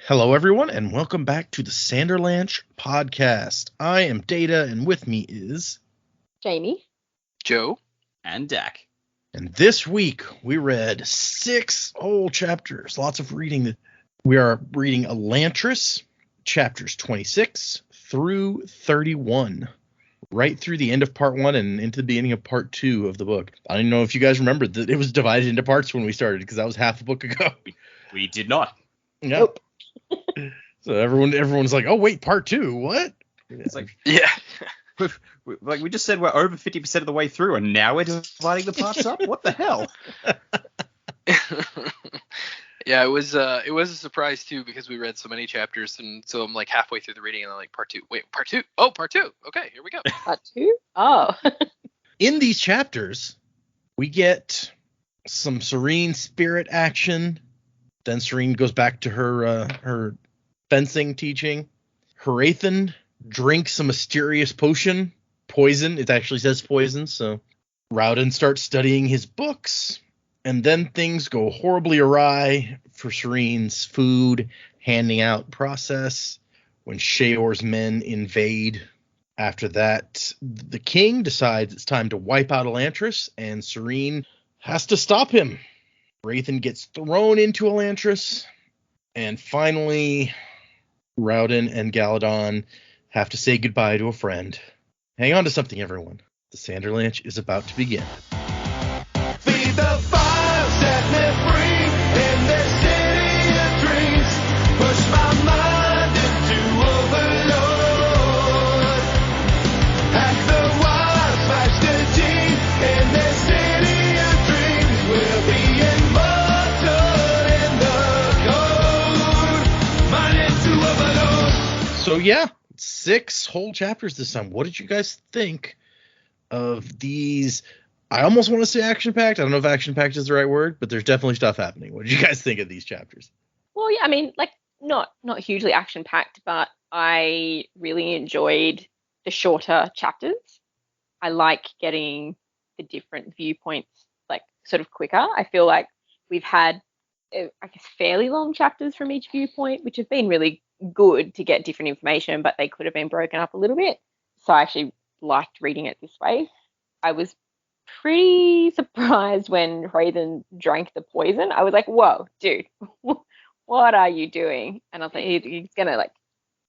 Hello, everyone, and welcome back to the Sanderlanche podcast. I am Data, and with me is Jamie, Joe, and Dak. And this week we read 6 whole chapters. Lots of reading. We are reading Elantris, chapters 26 through 31, right through the end of part 1 and into the beginning of part 2 of the book. I don't know if you guys remember that it was divided into parts when we started, because that was half a book ago. We did not. Yeah. Nope. So everyone's like, oh wait, part 2, what? It's like, yeah, we just said we're over 50% of the way through, and now we're dividing the parts up? What the hell? yeah. It was a surprise too, because we read so many chapters, and so I'm like halfway through the reading, and I'm like, part 2. Wait, part 2? Oh, part 2. Okay, here we go. part 2? Oh. In these chapters, we get some Sarene spirit action. Then Sarene goes back to her fencing teaching. Hrathen drinks a mysterious potion. Poison. It actually says poison. So Hrathen starts studying his books. And then things go horribly awry for Sarene's food handing out process when Sheor's men invade. After that, the king decides it's time to wipe out Elantris, and Sarene has to stop him. Hrathen gets thrown into Elantris, and finally, Hrathen and Iadon have to say goodbye to a friend. Hang on to something, everyone. The Sanderlanche is about to begin. Feed the fire, set me free in this city of dreams. Push my mind into overload. Hack the wire, smash the gene in this city of dreams. We'll be immortal in the code. Mind into overload. So yeah, 6 whole chapters this time. What did you guys think of these? I almost want to say action-packed. I don't know if action-packed is the right word, but there's definitely stuff happening. What did you guys think of these chapters? Well, yeah, I mean, like, not hugely action-packed, but I really enjoyed the shorter chapters. I like getting the different viewpoints, like, sort of quicker. I feel like we've had, I guess, fairly long chapters from each viewpoint, which have been really good to get different information, but they could have been broken up a little bit. So I actually liked reading it this way. I was pretty surprised when Hrathen drank the poison. I was like, whoa, dude, what are you doing? And I was like, he's going to, like,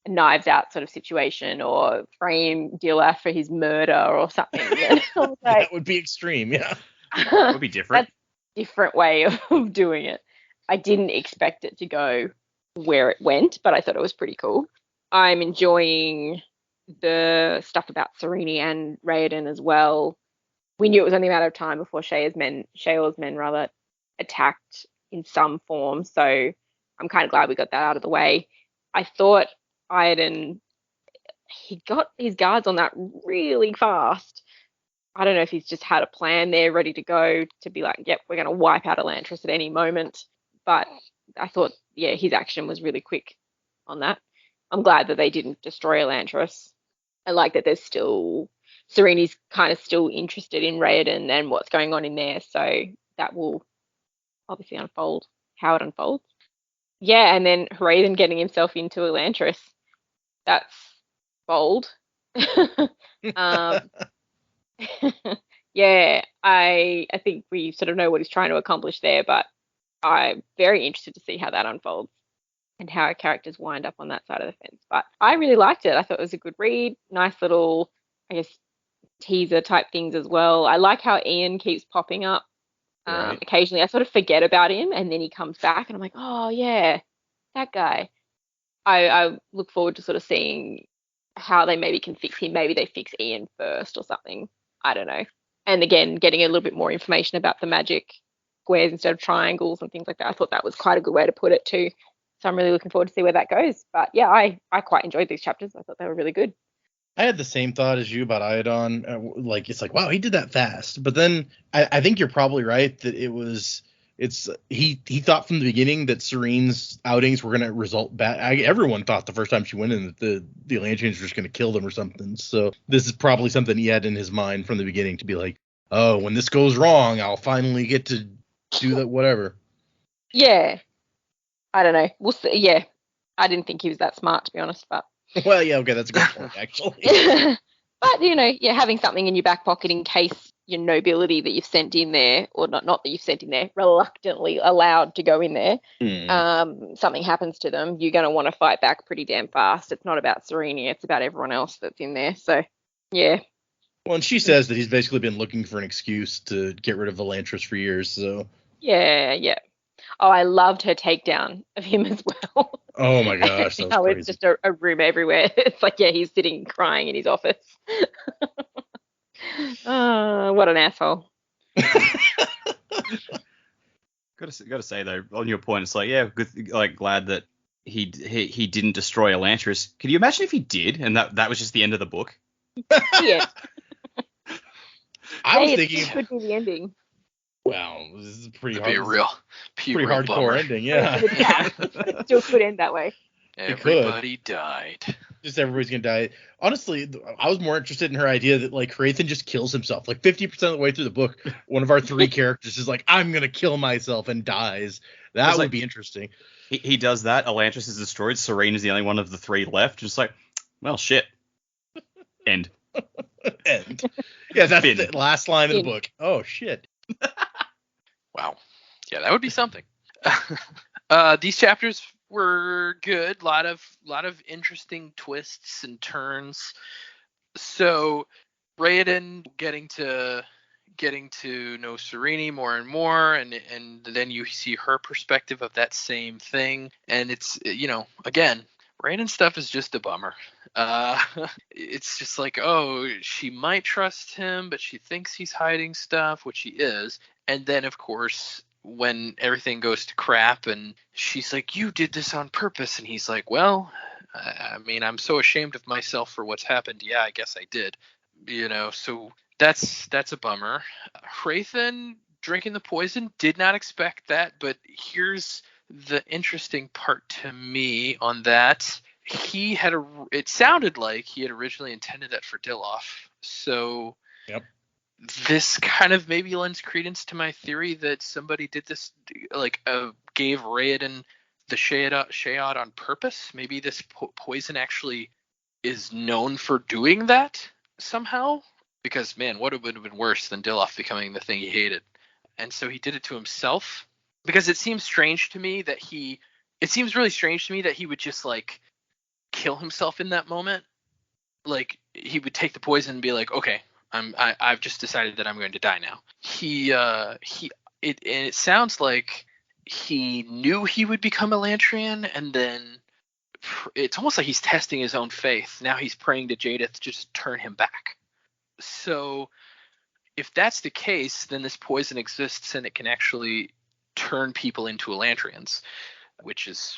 a knives out sort of situation or frame Dilla for his murder or something. And I was like, That would be extreme, yeah. That would be different. That's a different way of doing it. I didn't expect it to go where it went, but I thought it was pretty cool. I'm enjoying the stuff about Sarene and Hrathen as well. We knew it was only a matter of time before Sheor's men attacked in some form, so I'm kind of glad we got that out of the way. I thought Iadon, he got his guards on that really fast. I don't know if he's just had a plan there ready to go to be like, yep, we're going to wipe out Elantris at any moment. But I thought, yeah, his action was really quick on that. I'm glad that they didn't destroy Elantris. I like that there's still, Sarene's kind of still interested in Hrathen and what's going on in there. So that will obviously unfold how it unfolds. Yeah, and then Hrathen getting himself into Elantris. That's bold. Yeah, I think we sort of know what he's trying to accomplish there, but I'm very interested to see how that unfolds and how our characters wind up on that side of the fence. But I really liked it. I thought it was a good read. Nice little, I guess, teaser type things as well. I like how Ian keeps popping up. Right. Occasionally I sort of forget about him and then he comes back and I'm like, oh yeah, that guy. I look forward to sort of seeing how they maybe can fix him. Maybe they fix Ian first or something. I don't know. And again, getting a little bit more information about the magic squares instead of triangles and things like that. I thought that was quite a good way to put it too. So I'm really looking forward to see where that goes. But yeah, I quite enjoyed these chapters. I thought they were really good. I had the same thought as you about Iadon. Like, it's like, wow, he did that fast. But then I think you're probably right that he thought from the beginning that Sarene's outings were going to result bad. Everyone thought the first time she went in that the Elantrians were just going to kill them or something. So this is probably something he had in his mind from the beginning to be like, oh, when this goes wrong, I'll finally get to do that, whatever. Yeah. I don't know. We'll see. Yeah. I didn't think he was that smart, to be honest, but Well, yeah, okay, that's a good point, actually. but having something in your back pocket in case your nobility that you've sent in there, or not that you've sent in there, reluctantly allowed to go in there, something happens to them, you're going to want to fight back pretty damn fast. It's not about Sarene, it's about everyone else that's in there. So, yeah. Well, and she says that he's basically been looking for an excuse to get rid of Elantris for years, so. Yeah. Oh, I loved her takedown of him as well. Oh my gosh, that was crazy. It's just a room everywhere. It's like, yeah, he's sitting crying in his office. What an asshole. Got to say though, on your point, it's like, yeah, good, like glad that he didn't destroy Elantris. Can you imagine if he did, and that was just the end of the book? Yeah. I was thinking it could be the ending. Wow, this is pretty hard. Be a real hardcore bummer. ending, yeah. It still could end that way. Everybody died. Just everybody's gonna die. Honestly, I was more interested in her idea that like Hrathen just kills himself. Like 50% of the way through the book, one of our three characters is like, I'm gonna kill myself, and dies. That would be interesting. He does that. Elantris is destroyed. Sarene is the only one of the three left. Just like, well, shit. End. End. Yeah, that's the last line of the book. Oh shit. Wow. Yeah, that would be something. These chapters were good. Lot of interesting twists and turns. So Hrathen getting to know Sarene more and more, and then you see her perspective of that same thing, and it's again, Hrathen stuff is just a bummer. It's just like, oh, she might trust him, but she thinks he's hiding stuff, which he is. And then, of course, when everything goes to crap and she's like, you did this on purpose. And he's like, well, I mean, I'm so ashamed of myself for what's happened. Yeah, I guess I did. So that's a bummer. Hrathen drinking the poison, did not expect that. But here's the interesting part to me on that. It sounded like he had originally intended that for Dilloff. So yep. This kind of maybe lends credence to my theory that somebody did this, like gave Hrathen the Shayad on purpose. Maybe this poison actually is known for doing that somehow. Because, man, what would have been worse than Dilloff becoming the thing he hated? And so he did it to himself. Because it seems strange to me that he would just, like, kill himself in that moment. Like, he would take the poison and be like, okay, I've just decided that I'm going to die now. It sounds like he knew he would become Elantrian, and then it's almost like he's testing his own faith. Now he's praying to Jadith to just turn him back. So if that's the case, then this poison exists and it can actually turn people into Elantrians, which is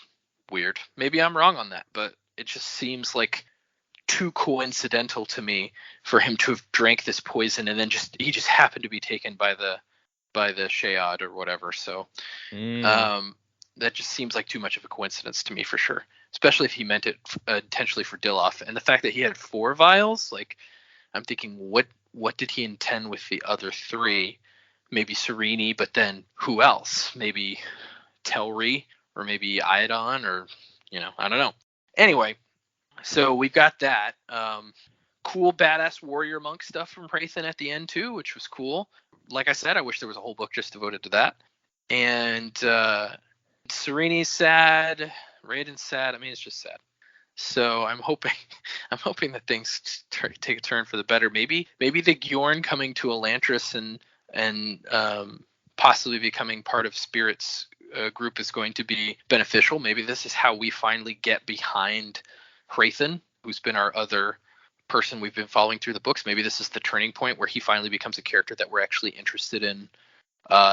weird. Maybe I'm wrong on that, but it just seems like too coincidental to me for him to have drank this poison and then he just happened to be taken by the Shayad or whatever. So that just seems like too much of a coincidence to me for sure, especially if he meant it intentionally for Dilloff. And the fact that he had 4 vials, like, I'm thinking, what did he intend with the other 3? Maybe Sarene, but then who else? Maybe Telri, or maybe Iadon, or I don't know. Anyway, so we've got that cool badass warrior monk stuff from Hrathen at the end too, which was cool. Like I said, I wish there was a whole book just devoted to that. And Sarene's sad, Hrathen's sad. I mean, it's just sad. So I'm hoping that things take a turn for the better. Maybe the Gjorn coming to Elantris and possibly becoming part of Spirit's group is going to be beneficial. Maybe this is how we finally get behind Hrathen, who's been our other person we've been following through the books. Maybe this is the turning point where he finally becomes a character that we're actually interested in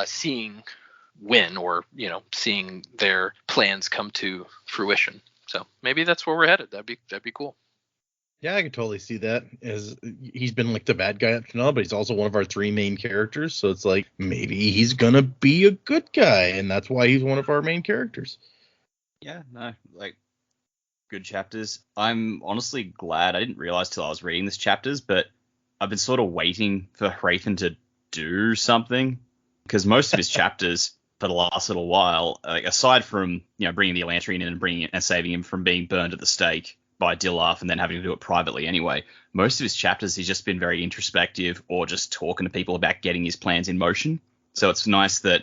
seeing win, or seeing their plans come to fruition. So maybe that's where we're headed. That'd be cool. Yeah, I could totally see that. As he's been like the bad guy up to now, but he's also one of our 3 main characters. So it's like maybe he's gonna be a good guy, and that's why he's one of our main characters. Yeah, no, like good chapters. I'm honestly glad. I didn't realize till I was reading these chapters, but I've been sort of waiting for Hrathen to do something, because most of his chapters for the last little while, like, aside from, bringing the Elantrian in and bringing it and saving him from being burned at the stake by Dilaf and then having to do it privately anyway, most of his chapters he's just been very introspective or just talking to people about getting his plans in motion. So it's nice that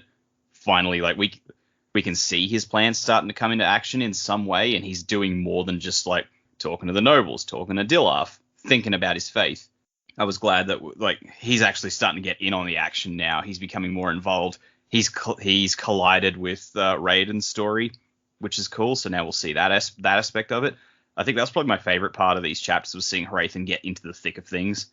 finally, like, we can see his plans starting to come into action in some way, and he's doing more than just like talking to the nobles, talking to Dilaf, thinking about his faith. I was glad that, like, he's actually starting to get in on the action now. He's becoming more involved. He's collided with Hrathen's story, which is cool. So now we'll see that aspect of it. I think that's probably my favorite part of these chapters, was seeing Hrathen get into the thick of things.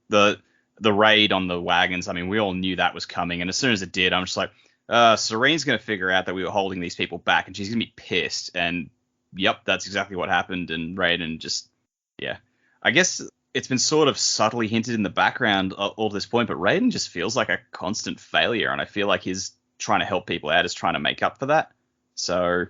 The raid on the wagons, I mean, we all knew that was coming, and as soon as it did, I'm just like, Sarene's going to figure out that we were holding these people back, and she's going to be pissed. And yep, that's exactly what happened. And Hrathen just, yeah. I guess it's been sort of subtly hinted in the background all this point, but Hrathen just feels like a constant failure, and I feel like his trying to help people out is trying to make up for that. So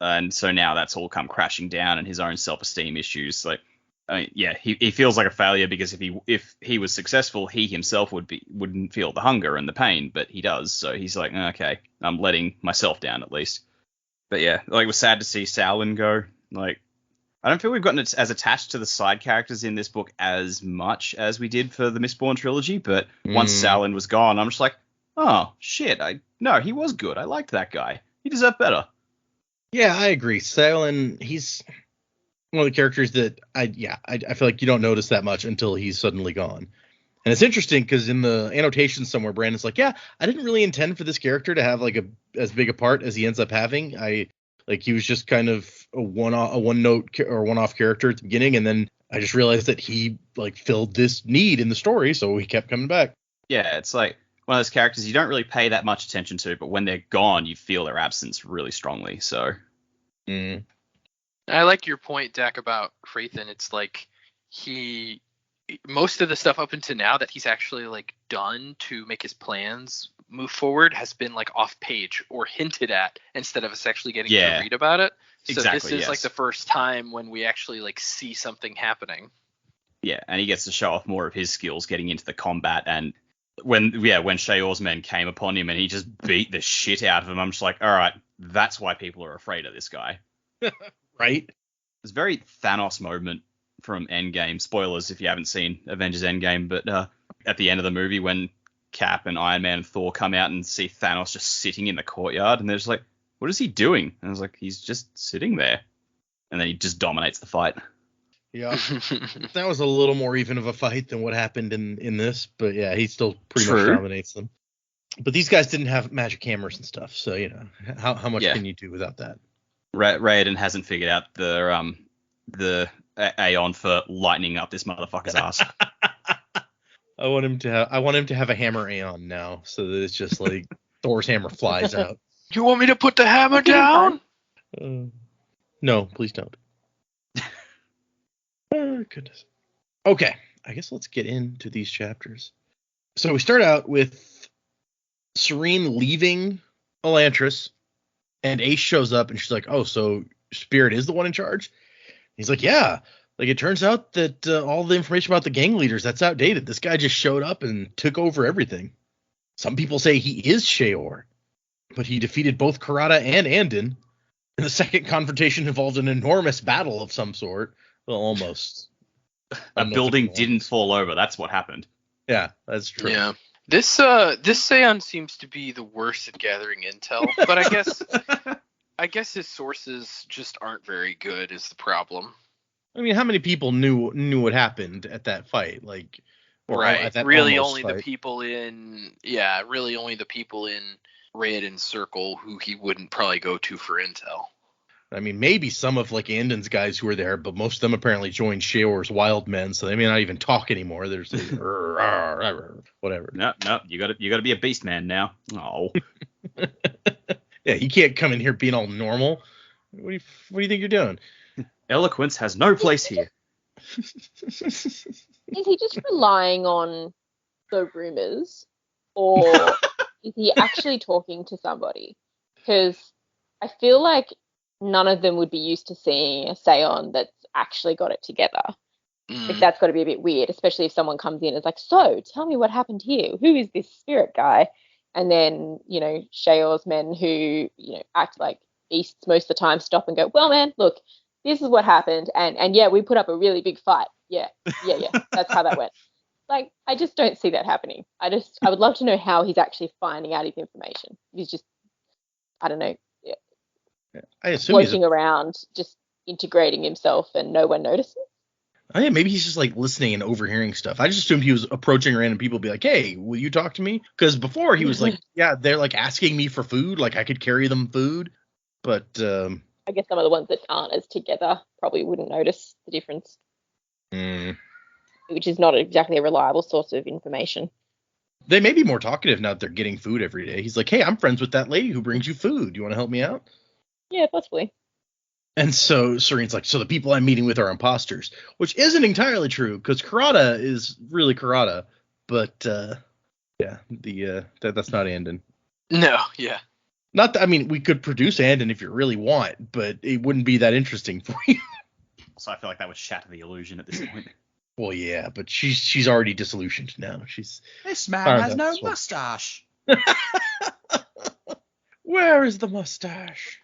now that's all come crashing down, and his own self-esteem issues. Like, I mean, yeah, he feels like a failure because if he was successful, he himself wouldn't feel the hunger and the pain, but he does. So he's like, okay, I'm letting myself down at least. But yeah, like, it was sad to see Sanderlanche go. Like, I don't feel we've gotten as attached to the side characters in this book as much as we did for the Mistborn trilogy, but once Sanderlanche was gone, I'm just like, oh, shit, no, he was good. I liked that guy. He deserved better. Yeah, I agree. Sanderlanche, he's one of the characters that I feel like you don't notice that much until he's suddenly gone. And it's interesting because in the annotations somewhere, Brandon's like, yeah, I didn't really intend for this character to have like as big a part as he ends up having. He was just kind of a one-note or one-off character at the beginning, and then I just realized that he like filled this need in the story, so he kept coming back. Yeah, it's like one of those characters you don't really pay that much attention to, but when they're gone, you feel their absence really strongly. So, I like your point, Dak, about Hrathen. It's like most of the stuff up until now that he's actually like done to make his plans move forward has been like off page or hinted at instead of us actually getting to read about it. So exactly, this is like the first time when we actually like see something happening. Yeah, and he gets to show off more of his skills getting into the combat. And when Sheor's men came upon him and he just beat the shit out of him, I'm just like, all right, that's why people are afraid of this guy. Right? It's a very Thanos moment from Endgame. Spoilers if you haven't seen Avengers Endgame, but at the end of the movie when Cap and Iron Man and Thor come out and see Thanos just sitting in the courtyard, and they're just like, what is he doing? And I was like, he's just sitting there. And then he just dominates the fight. Yeah, that was a little more even of a fight than what happened in this, but yeah, he still pretty much dominates them. But these guys didn't have magic hammers and stuff, so how much can you do without that? Hrathen hasn't figured out the Aeon for lightening up this motherfucker's ass. I want him to have a hammer Aeon now, so that it's just like Thor's hammer flies out. You want me to put the hammer down? No, please don't. Oh, goodness. Okay, I guess let's get into these chapters. So we start out with Sarene leaving Elantris, and Ace shows up, and she's like, oh, so Spirit is the one in charge? He's like, yeah. Like, it turns out that all the information about the gang leaders, that's outdated. This guy just showed up and took over everything. Some people say he is Sheor, but he defeated both Karada and Andon. And the second confrontation involved an enormous battle of some sort. Well, almost. A building didn't fall over. That's what happened. Yeah, that's true. Yeah. This Seon seems to be the worst at gathering intel, but I guess his sources just aren't very good is the problem. I mean, how many people knew what happened at that fight? Like, right. At that really only fight. the people in Hrathen's circle who he wouldn't probably go to for intel. I mean, maybe some of like Andon's guys who were there, but most of them apparently joined Sheor's wild men, so they may not even talk anymore. There's whatever. No, you got to be a beast man now. Oh. Yeah, you can't come in here being all normal. What do you think you're doing? Eloquence has no place here. Is he just relying on the rumors, or is he actually talking to somebody? Because I feel like none of them would be used to seeing a Seon that's actually got it together. Like, that's got to be a bit weird, especially if someone comes in and is like, so, tell me what happened here. Who is this spirit guy? And then, Sheor's men who, act like beasts most of the time stop and go, well, man, look, this is what happened. And yeah, we put up a really big fight. Yeah. That's how that went. Like, I just don't see that happening. I would love to know how he's actually finding out his information. He's just, I don't know, I assume he's floating around, just integrating himself and no one notices. Oh yeah, maybe he's just like listening and overhearing stuff. I just assumed he was approaching random people, be like, "Hey, will you talk to me?" Because before he was like, "Yeah, they're like asking me for food, like I could carry them food." But I guess some of the ones that aren't as together probably wouldn't notice the difference, which is not exactly a reliable source of information. They may be more talkative now that they're getting food every day. He's like, "Hey, I'm friends with that lady who brings you food. You want to help me out?" Yeah, possibly. And so Sarene's like, so the people I'm meeting with are imposters, which isn't entirely true because Karada is really Karada, but that's not Andon. No, yeah. Not that, I mean, we could produce Andon if you really want, but it wouldn't be that interesting for you. So I feel like that would shatter the illusion at this point. Well, yeah, but she's already disillusioned now. This man has no mustache. Where is the mustache?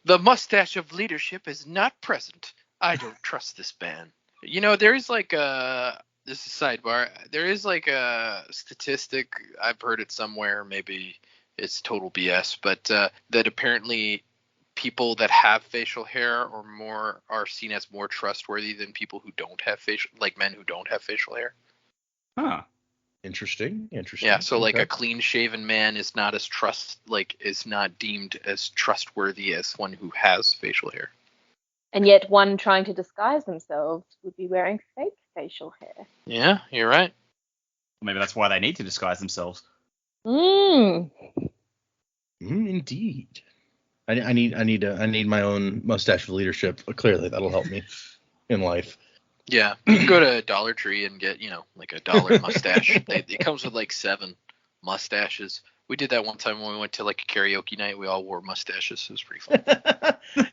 The mustache of leadership is not present. I don't trust this man. There is like this is a sidebar. There is like a statistic, I've heard it somewhere, maybe it's total BS, but that apparently people that have facial hair are seen as more trustworthy than people who don't have men who don't have facial hair. Huh. Interesting. Yeah, so like Okay. a clean-shaven man is not is not deemed as trustworthy as one who has facial hair. And yet one trying to disguise themselves would be wearing fake facial hair. Yeah, you're right. Maybe that's why they need to disguise themselves. Indeed. I need my own mustache of leadership. Clearly, that'll help me in life. Yeah, you can go to Dollar Tree and get, like a $1 mustache. It comes with like 7 mustaches. We did that one time when we went to like a karaoke night. We all wore mustaches. It was pretty fun.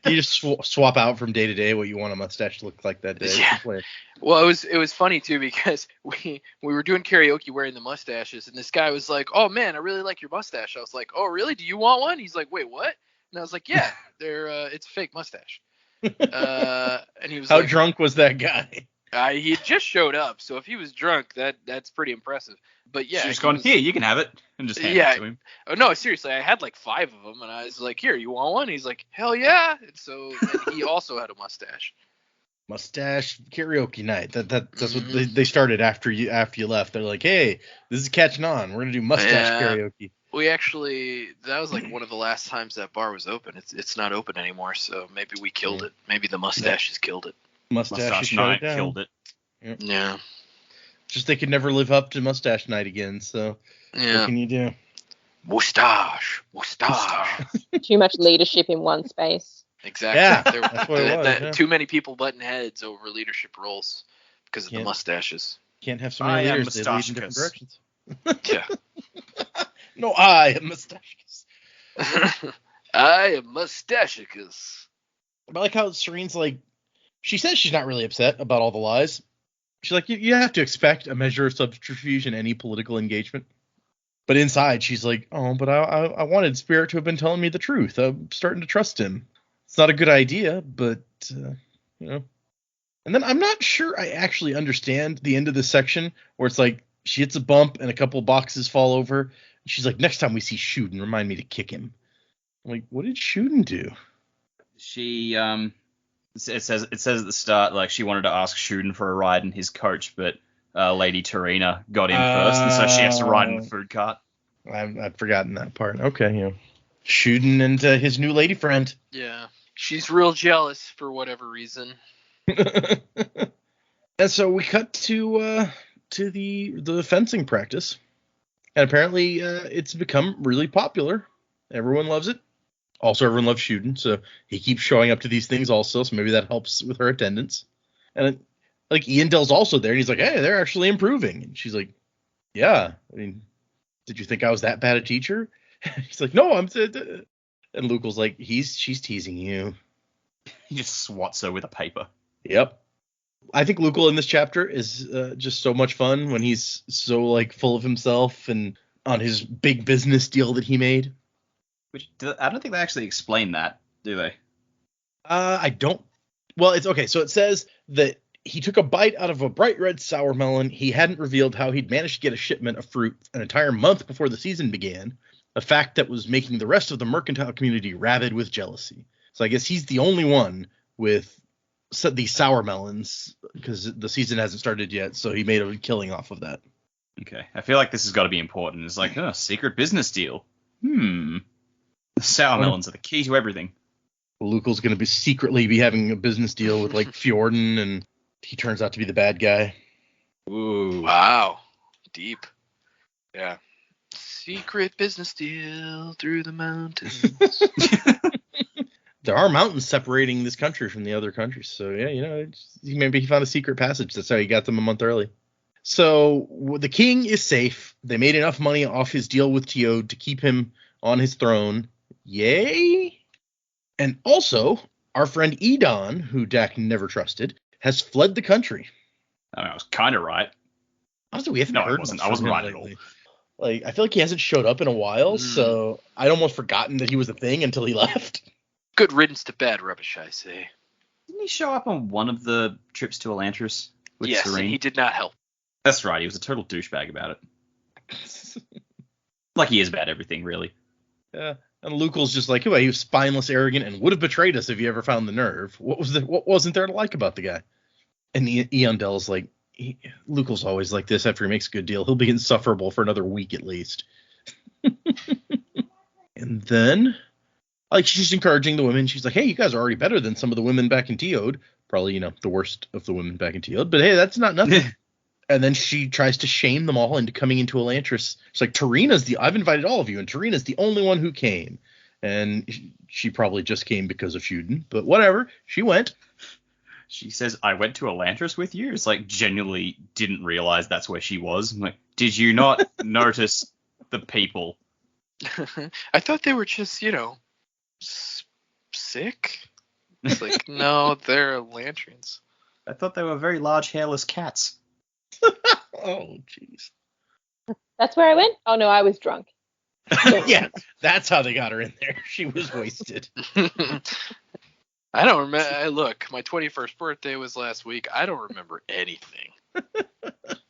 You just swap out from day to day what you want a mustache to look like that day. Yeah. Well, it was funny too because we were doing karaoke wearing the mustaches, and this guy was like, "Oh man, I really like your mustache." I was like, "Oh really? Do you want one?" He's like, "Wait, what?" And I was like, "Yeah, it's a fake mustache." And he was How like, drunk was that guy? he had just showed up, so if he was drunk, that's pretty impressive. But yeah, She's just gone, here, you can have it, and just hand it to him. Oh no, seriously, I had like 5 of them, and I was like, "Here, you want one?" He's like, "Hell yeah!" And so and he also had a mustache. Mustache karaoke night. That's what they started after you left. They're like, hey, this is catching on. We're gonna do mustache karaoke. We actually, that was like one of the last times that bar was open. It's not open anymore, so maybe we killed it. Maybe the mustaches killed it. Mustache night down. killed it. Yep. Yeah. Just they could never live up to mustache night again. So what can you do? Mustache. Too much leadership in one space. Exactly. Yeah, that's what it was, yeah. Too many people butting heads over leadership roles because of the mustaches. Can't have so many leaders. They lead in different directions. Yeah. No, I am mustachicus. I am mustachicus. I like how Serene's like, she says she's not really upset about all the lies. She's like, you have to expect a measure of subterfuge in any political engagement. But inside, she's like, oh, but I wanted Spirit to have been telling me the truth. I'm starting to trust him. It's not a good idea, but, And then I'm not sure I actually understand the end of this section where it's like she hits a bump and a couple boxes fall over. She's like, next time we see Shuden, remind me to kick him. I'm like, what did Shuden do? She, it says at the start, like, she wanted to ask Shuden for a ride in his coach, but Lady Tarina got in first, and so she has to ride in the food cart. I'd forgotten that part. Okay, Shuden and his new lady friend. Yeah. She's real jealous for whatever reason. And so we cut to the fencing practice. And apparently it's become really popular. Everyone loves it. Also, everyone loves Shuden, so he keeps showing up to these things also, so maybe that helps with her attendance. And like Iandel's also there, and he's like, hey, they're actually improving. And she's like, yeah, I mean, did you think I was that bad a teacher? He's like, no, I'm... And Luke was like, she's teasing you. He just swats her with a paper. Yep. I think Lukel in this chapter is just so much fun when he's so like full of himself and on his big business deal that he made. Which I don't think they actually explain that, do they? I don't. Well, it's okay. So it says that he took a bite out of a bright red sour melon. He hadn't revealed how he'd managed to get a shipment of fruit an entire month before the season began, a fact that was making the rest of the mercantile community rabid with jealousy. So I guess he's the only one with these sour melons because the season hasn't started yet, so he made a killing off of that. Okay. I feel like this has got to be important. It's like, secret business deal. The sour melons are the key to everything. Lukel's going to be secretly having a business deal with like Fjorden, and he turns out to be the bad guy. Ooh. Wow. Deep. Yeah. Secret business deal through the mountains. There are mountains separating this country from the other countries. So, yeah, maybe he found a secret passage. That's how he got them a month early. So the king is safe. They made enough money off his deal with Teod to keep him on his throne. Yay! And also, our friend Iadon, who Dak never trusted, has fled the country. I was kind of right. Honestly, we haven't heard much I wasn't from right him at all. lately. Like, I feel like he hasn't showed up in a while, so I'd almost forgotten that he was a thing until he left. Good riddance to bad rubbish, I say. Didn't he show up on one of the trips to Elantris with Yes, Sarene? and he did not help. That's right. He was a total douchebag about it. Like he is about everything, really. Yeah. And Lukel's just like, he was spineless, arrogant, and would have betrayed us if he ever found the nerve. What wasn't there to like about the guy? And Eondel's like, Lukel's always like this after he makes a good deal. He'll be insufferable for another week at least. And then, like, she's encouraging the women. She's like, hey, you guys are already better than some of the women back in Teod. Probably, the worst of the women back in Teod. But hey, that's not nothing. And then she tries to shame them all into coming into Elantris. She's like, I've invited all of you, and Tarina's the only one who came. And she probably just came because of Fjorden, but whatever. She went. She says, I went to Elantris with you? It's like, genuinely didn't realize that's where she was. I'm like, did you not notice the people? I thought they were just, sick. It's like, no, they're Elantrians. I thought they were very large, hairless cats. Oh, jeez. That's where I went? Oh, no, I was drunk. Yeah, that's how they got her in there. She was wasted. I don't remember. Look, my 21st birthday was last week. I don't remember anything.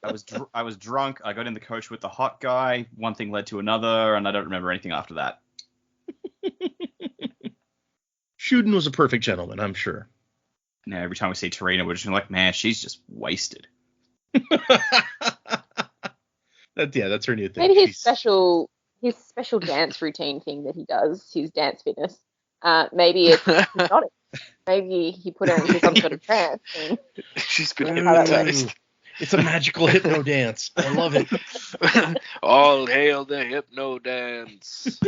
I was drunk. I got in the coach with the hot guy. One thing led to another, and I don't remember anything after that. Fjorden was a perfect gentleman, I'm sure. Now, every time we see Tarina, we're just like, man, she's just wasted. That's her new thing. Maybe his special dance routine thing that he does, his dance fitness. Maybe it's hypnotic. Maybe he put her into some sort of trance. She's been hypnotized. It's a magical hypno dance. I love it. All hail the hypno dance.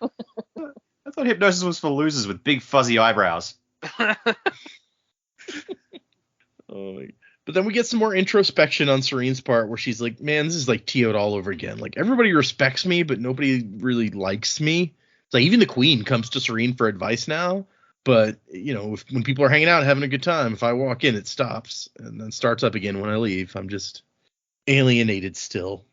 I thought hypnosis was for losers with big fuzzy eyebrows. But then we get some more introspection on Sarene's part where she's like, man, this is like Teod all over again. Like, everybody respects me, but nobody really likes me. It's like even the queen comes to Sarene for advice now. But, when people are hanging out having a good time, if I walk in, it stops and then starts up again when I leave. I'm just alienated still.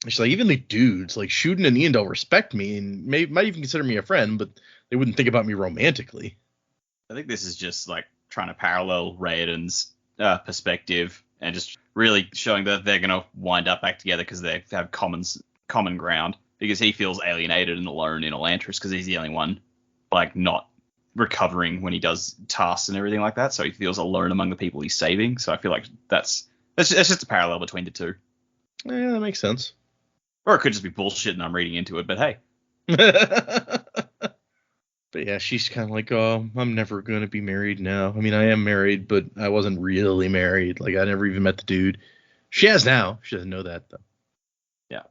She's like, even the dudes, like Fjorden and Eondel respect me and might even consider me a friend, but they wouldn't think about me romantically. I think this is just like trying to parallel Hrathen's perspective and just really showing that they're going to wind up back together because they have common ground, because he feels alienated and alone in Elantris because he's the only one like not recovering when he does tasks and everything like that, so he feels alone among the people he's saving. So I feel like that's just a parallel between the two. Yeah, that makes sense. Or it could just be bullshit and I'm reading into it, but hey. But yeah, she's kind of like, oh, I'm never going to be married now. I mean, I am married, but I wasn't really married. Like, I never even met the dude. She has now. She doesn't know that, though. Yeah.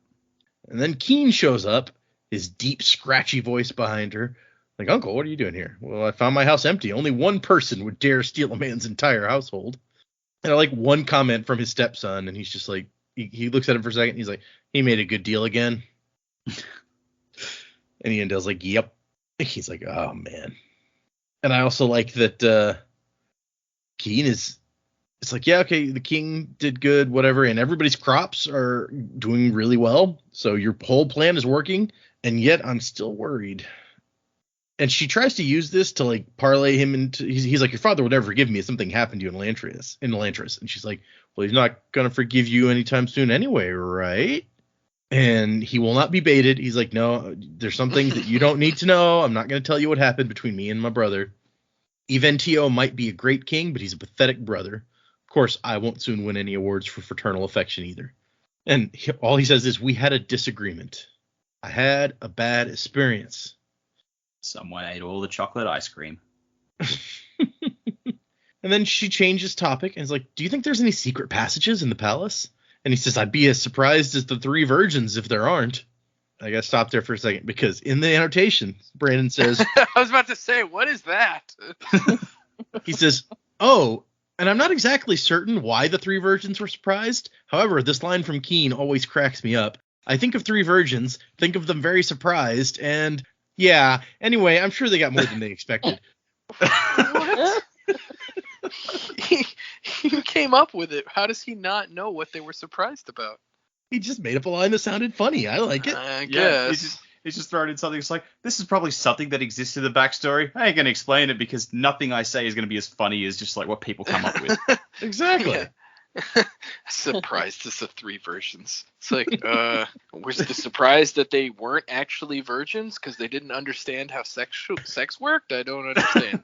And then Keen shows up, his deep, scratchy voice behind her. Like, Uncle, what are you doing here? Well, I found my house empty. Only one person would dare steal a man's entire household. And I like one comment from his stepson, and he's just like, he looks at him for a second, and he's like, he made a good deal again. And Eondale's like, yep. He's like, oh, man. And I also like that Keen is it's like, yeah, okay, the king did good, whatever, and everybody's crops are doing really well, so your whole plan is working, and yet I'm still worried. And she tries to use this to like parlay him into. He's like, your father would never forgive me if something happened to you in Elantris. And she's like, well, he's not gonna forgive you anytime soon anyway, right? And he will not be baited. He's like, no, there's some things that you don't need to know. I'm not gonna tell you what happened between me and my brother. Eventio might be a great king, but he's a pathetic brother. Of course, I won't soon win any awards for fraternal affection either. And all he says is, we had a disagreement. I had a bad experience. Someone ate all the chocolate ice cream. And then she changes topic and is like, do you think there's any secret passages in the palace? And he says, I'd be as surprised as the three virgins if there aren't. I got to stop there for a second because in the annotation, Brandon says, I was about to say, what is that? he says, oh, and I'm not exactly certain why the three virgins were surprised. However, this line from Keene always cracks me up. I think of three virgins, think of them very surprised, and yeah, anyway, I'm sure they got more than they expected. What? he came up with it. How does he not know what they were surprised about? He just made up a line that sounded funny. I like it. I Yeah, guess. he's just throwing in something. It's like, this is probably something that exists in the backstory. I ain't going to explain it because nothing I say is going to be as funny as just like what people come up with. Exactly. Yeah. Surprised it's the three virgins. It's like, was the surprise that they weren't actually virgins because they didn't understand how sex worked? I don't understand.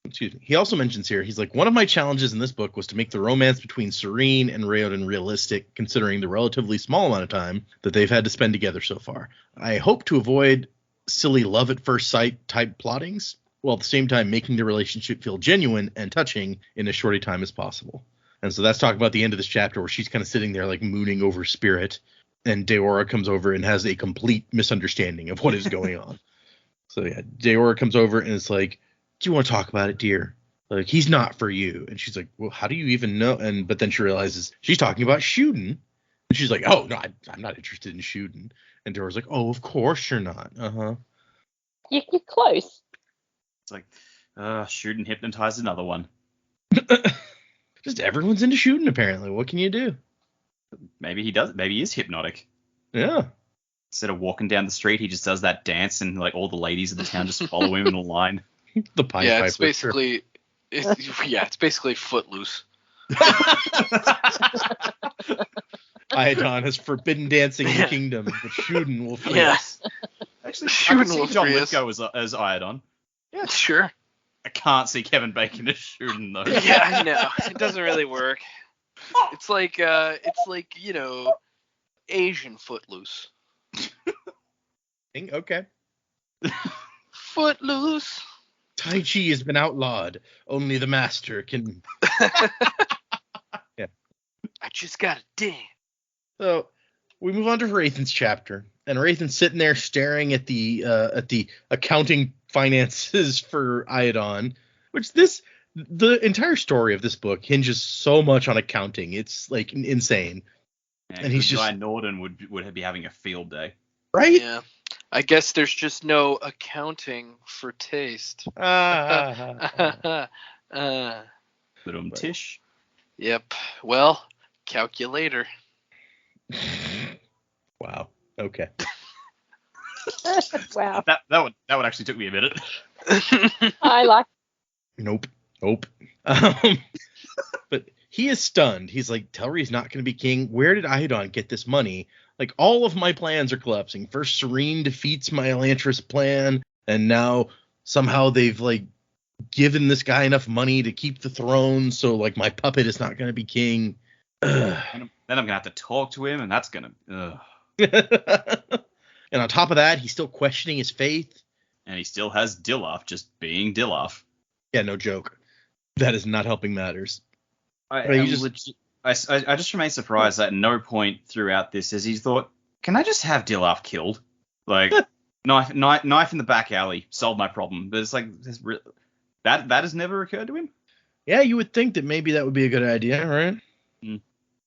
Excuse me. He also mentions here, he's like, one of my challenges in this book was to make the romance between Sarene and Hrathen realistic, considering the relatively small amount of time that they've had to spend together so far. I hope to avoid silly love at first sight type plottings, while at the same time making the relationship feel genuine and touching in as short a time as possible. And so that's talking about the end of this chapter where she's kind of sitting there like mooning over Spirit, and Deora comes over and has a complete misunderstanding of what is going on. So yeah, Deora comes over and it's like, do you want to talk about it, dear? Like, he's not for you. And she's like, well, how do you even know? But then she realizes she's talking about shooting. And she's like, oh, no, I'm not interested in shooting. And Deora's like, oh, of course you're not. Uh-huh. You're close. It's like, shoot and hypnotize another one. Just everyone's into shooting, apparently. What can you do? Maybe he does. Maybe he is hypnotic. Yeah. Instead of walking down the street, he just does that dance, and like all the ladies of the town just follow him in a line. The Pied Yeah, Piper. it's basically, it's basically Footloose. Iadon has forbidden dancing in the kingdom, but shooting will free Yeah. us. Actually, Shooting I can will see John free us. Lithgow as Iadon. Yeah, sure. I can't see Kevin Bacon as shooting though. Yeah, I know. It doesn't really work. It's like Asian Footloose. Okay. Footloose. Tai Chi has been outlawed. Only the master can. Yeah. I just got a dance. So we move on to Hrathen's chapter, and Hrathen's sitting there staring at the accounting finances for Iadon, which the entire story of this book hinges so much on accounting. It's like insane. And And he's good just- guy Norden would be having a field day. Right? Yeah. I guess there's just no accounting for taste. Ah. But Tish. Yep. Well, calculator. Wow. Okay. Wow. That one actually took me a minute. I like. Nope. But he is stunned. He's like, Telri's not going to be king. Where did Iadon get this money? Like, all of my plans are collapsing. First, Sarene defeats my Elantris plan, and now somehow they've, like, given this guy enough money to keep the throne, so, like, my puppet is not going to be king. Ugh. Then I'm gonna have to talk to him, and that's gonna. And on top of that, he's still questioning his faith. And he still has Dilloff just being Dilloff. Yeah, no joke. That is not helping matters. I Right, you just- just remain surprised that at no point throughout this has he thought, can I just have Dilloff killed? Like, knife in the back alley, solve my problem. But it's like, that has never occurred to him? Yeah, you would think that maybe that would be a good idea, right?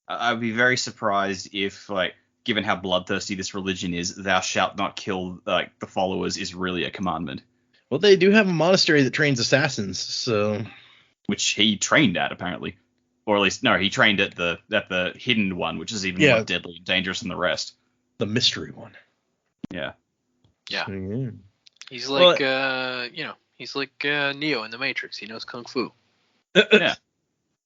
I would be very surprised if, like, given how bloodthirsty this religion is, thou shalt not kill, like, the followers is really a commandment. Well, they do have a monastery that trains assassins, so... which he trained at apparently, or at least no, he trained at the hidden one, which is even more deadly and dangerous than the rest. The mystery one. Yeah. Yeah. Yeah. He's like, he's like Neo in the Matrix. He knows kung fu. Yeah.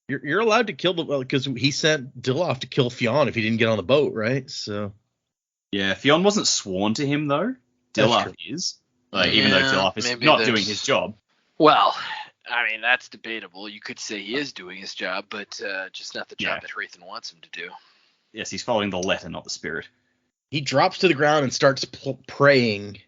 You're allowed to kill because he sent Diloff to kill Fionn if he didn't get on the boat, right? So. Yeah, Fionn wasn't sworn to him though. Diloff is, even though Diloff is not doing his job. Well, I mean that's debatable. You could say he is doing his job, but just not the job that Hrathen wants him to do. Yes, he's following the letter, not the spirit. He drops to the ground and starts praying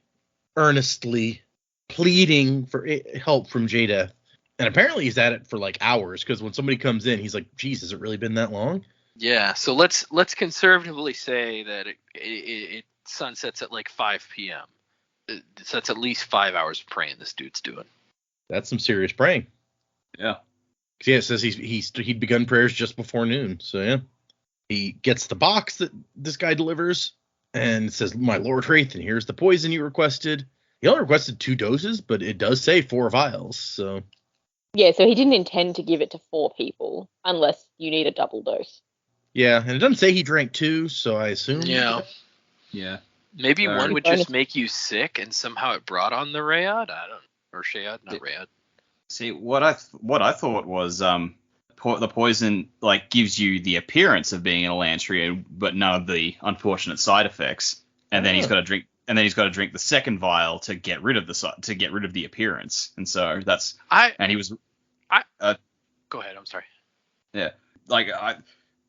earnestly, pleading for help from Jada. And apparently he's at it for like hours, because when somebody comes in, he's like, "Geez, has it really been that long?" Yeah. So let's conservatively say that it sunsets at like 5 p.m. So that's at least 5 hours of praying this dude's doing. That's some serious praying. Yeah. Yeah, it says he'd begun prayers just before noon. So yeah, he gets the box that this guy delivers, and it says, "My Lord Hrathen, here's the poison you requested." He only requested 2 doses, but it does say 4 vials. So. Yeah, so he didn't intend to give it to 4 people unless you need a double dose. Yeah, and it doesn't say he drank 2, so I assume. Yeah. Yeah. Maybe one would just make you sick, and somehow it brought on the Rayad. I don't, or Shayad, not Rayad. See, what I thought was the poison like gives you the appearance of being an Elantrian, but none of the unfortunate side effects. And then he's got to drink. And then he's got to drink the second vial to get rid of the appearance. And so that's Go ahead. I'm sorry. Yeah,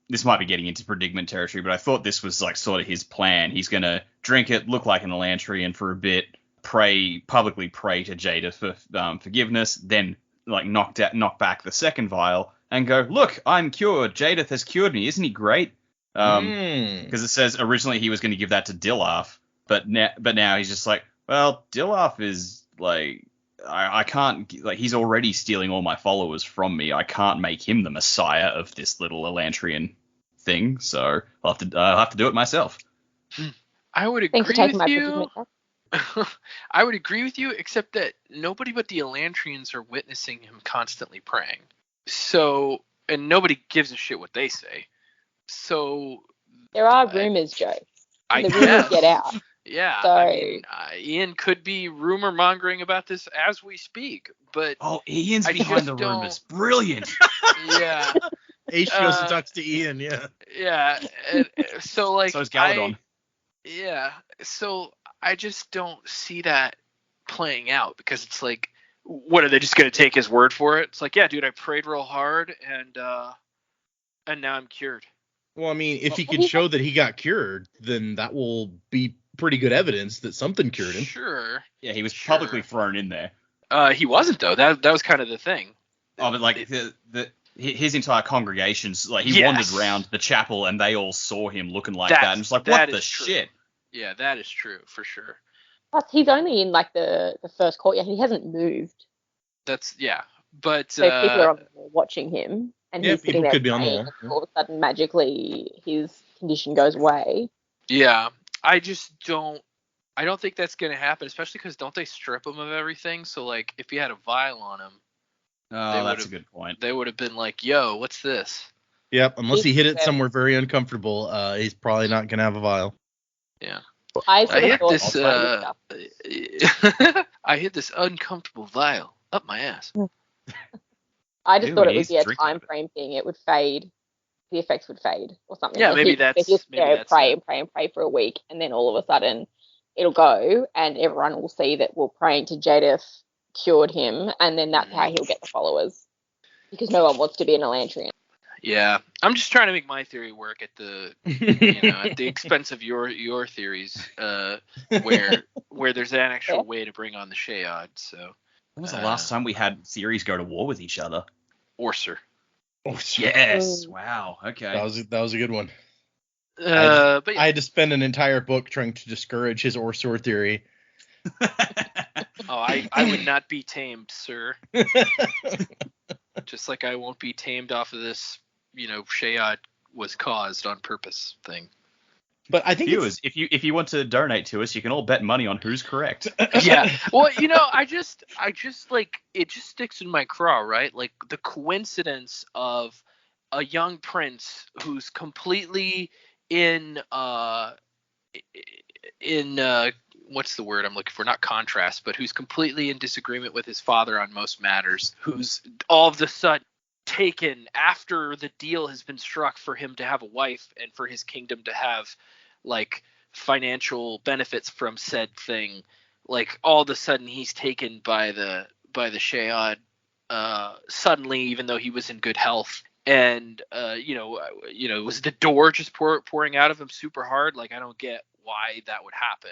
this might be getting into predicament territory, but I thought this was like sort of his plan. He's gonna drink it, look like an Elantrian for a bit, publicly pray to Jada for forgiveness, then like knock back the second vial and go, "Look, I'm cured. Jadeth has cured me. Isn't he great?" Because it says originally he was going to give that to Diloff. But now he's just like, well, Diloff is like, I can't, like, he's already stealing all my followers from me. I can't make him the messiah of this little Elantrian thing, so I'll have to do it myself. I would agree with you. I would agree with you, except that nobody but the Elantrians are witnessing him constantly praying. So, and nobody gives a shit what they say. So there are rumors, Joe. The rumors get out. Yeah, so, I mean, Ian could be rumor mongering about this as we speak, but Ian's behind the rumors. Brilliant. Yeah. H goes and talks to Ian. Yeah. Yeah. So like, so is Galadon. So I just don't see that playing out, because it's like, what are they just gonna take his word for it? It's like, yeah, dude, I prayed real hard and now I'm cured. Well, I mean, if he can show that he got cured, then that will be pretty good evidence that something cured him. Sure. Yeah, he was publicly thrown in there. He wasn't though. That was kind of the thing. Oh, but like his entire congregations, like he wandered around the chapel and they all saw him looking like that, and it's like, what the shit? Yeah, that is true for sure. Plus, he's only in like the first courtyard. He hasn't moved. But so people are on the wall watching him. And he's sitting there praying, and all of a sudden, magically, his condition goes away. Yeah, I don't think that's going to happen, especially because don't they strip him of everything? So, like, if he had a vial on him... Oh, that's a good point. They would have been like, yo, what's this? Yep, unless he hit it somewhere very uncomfortable, he's probably not going to have a vial. Yeah. I hit this uncomfortable vial up my ass. I just thought it would be a time frame thing. It would fade. The effects would fade or something. Yeah, maybe that's pray and pray for a week, and then all of a sudden it'll go, and everyone will see that praying to Jadeth cured him, and then that's how he'll get the followers, because no one wants to be an Elantrian. Yeah, I'm just trying to make my theory work at the at the expense of your theories, where there's an actual way to bring on the Shayad. So. When was the last time we had theories go to war with each other? Orser. Yes. Wow. Okay. That was a good one. But yeah. I had to spend an entire book trying to discourage his Orsor theory. I would not be tamed, sir. Just like I won't be tamed off of this, Shayad was caused on purpose thing. But I think Viewers, if you want to donate to us, you can all bet money on who's correct. Yeah. Well, I just like, it just sticks in my craw, right? Like the coincidence of a young prince who's completely in what's the word I'm looking for? Not contrast, but who's completely in disagreement with his father on most matters, who's all of a sudden taken after the deal has been struck for him to have a wife and for his kingdom to have like financial benefits from said thing. Like all of a sudden he's taken by the Shayad suddenly, even though he was in good health. And was the door just pouring out of him super hard? Like, I don't get why that would happen.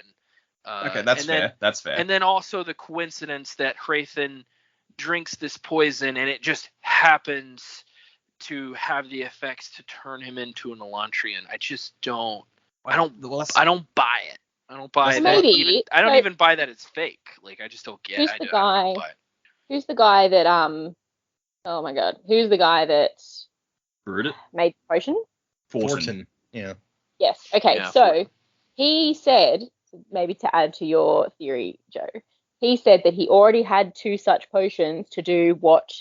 Okay, that's fair. That's fair. And then also the coincidence that Hrathen drinks this poison and it just happens to have the effects to turn him into an Elantrian. I just don't. I don't buy it. I don't buy that. Maybe. I don't even buy that it's fake. Like, I just don't get it. Who's the guy that oh my god, who's the guy that Brewed it? made the potion? Fortin. Yeah. Yes. Okay. Yeah, So he said, maybe to add to your theory, Joe, he said that he already had 2 such potions to do what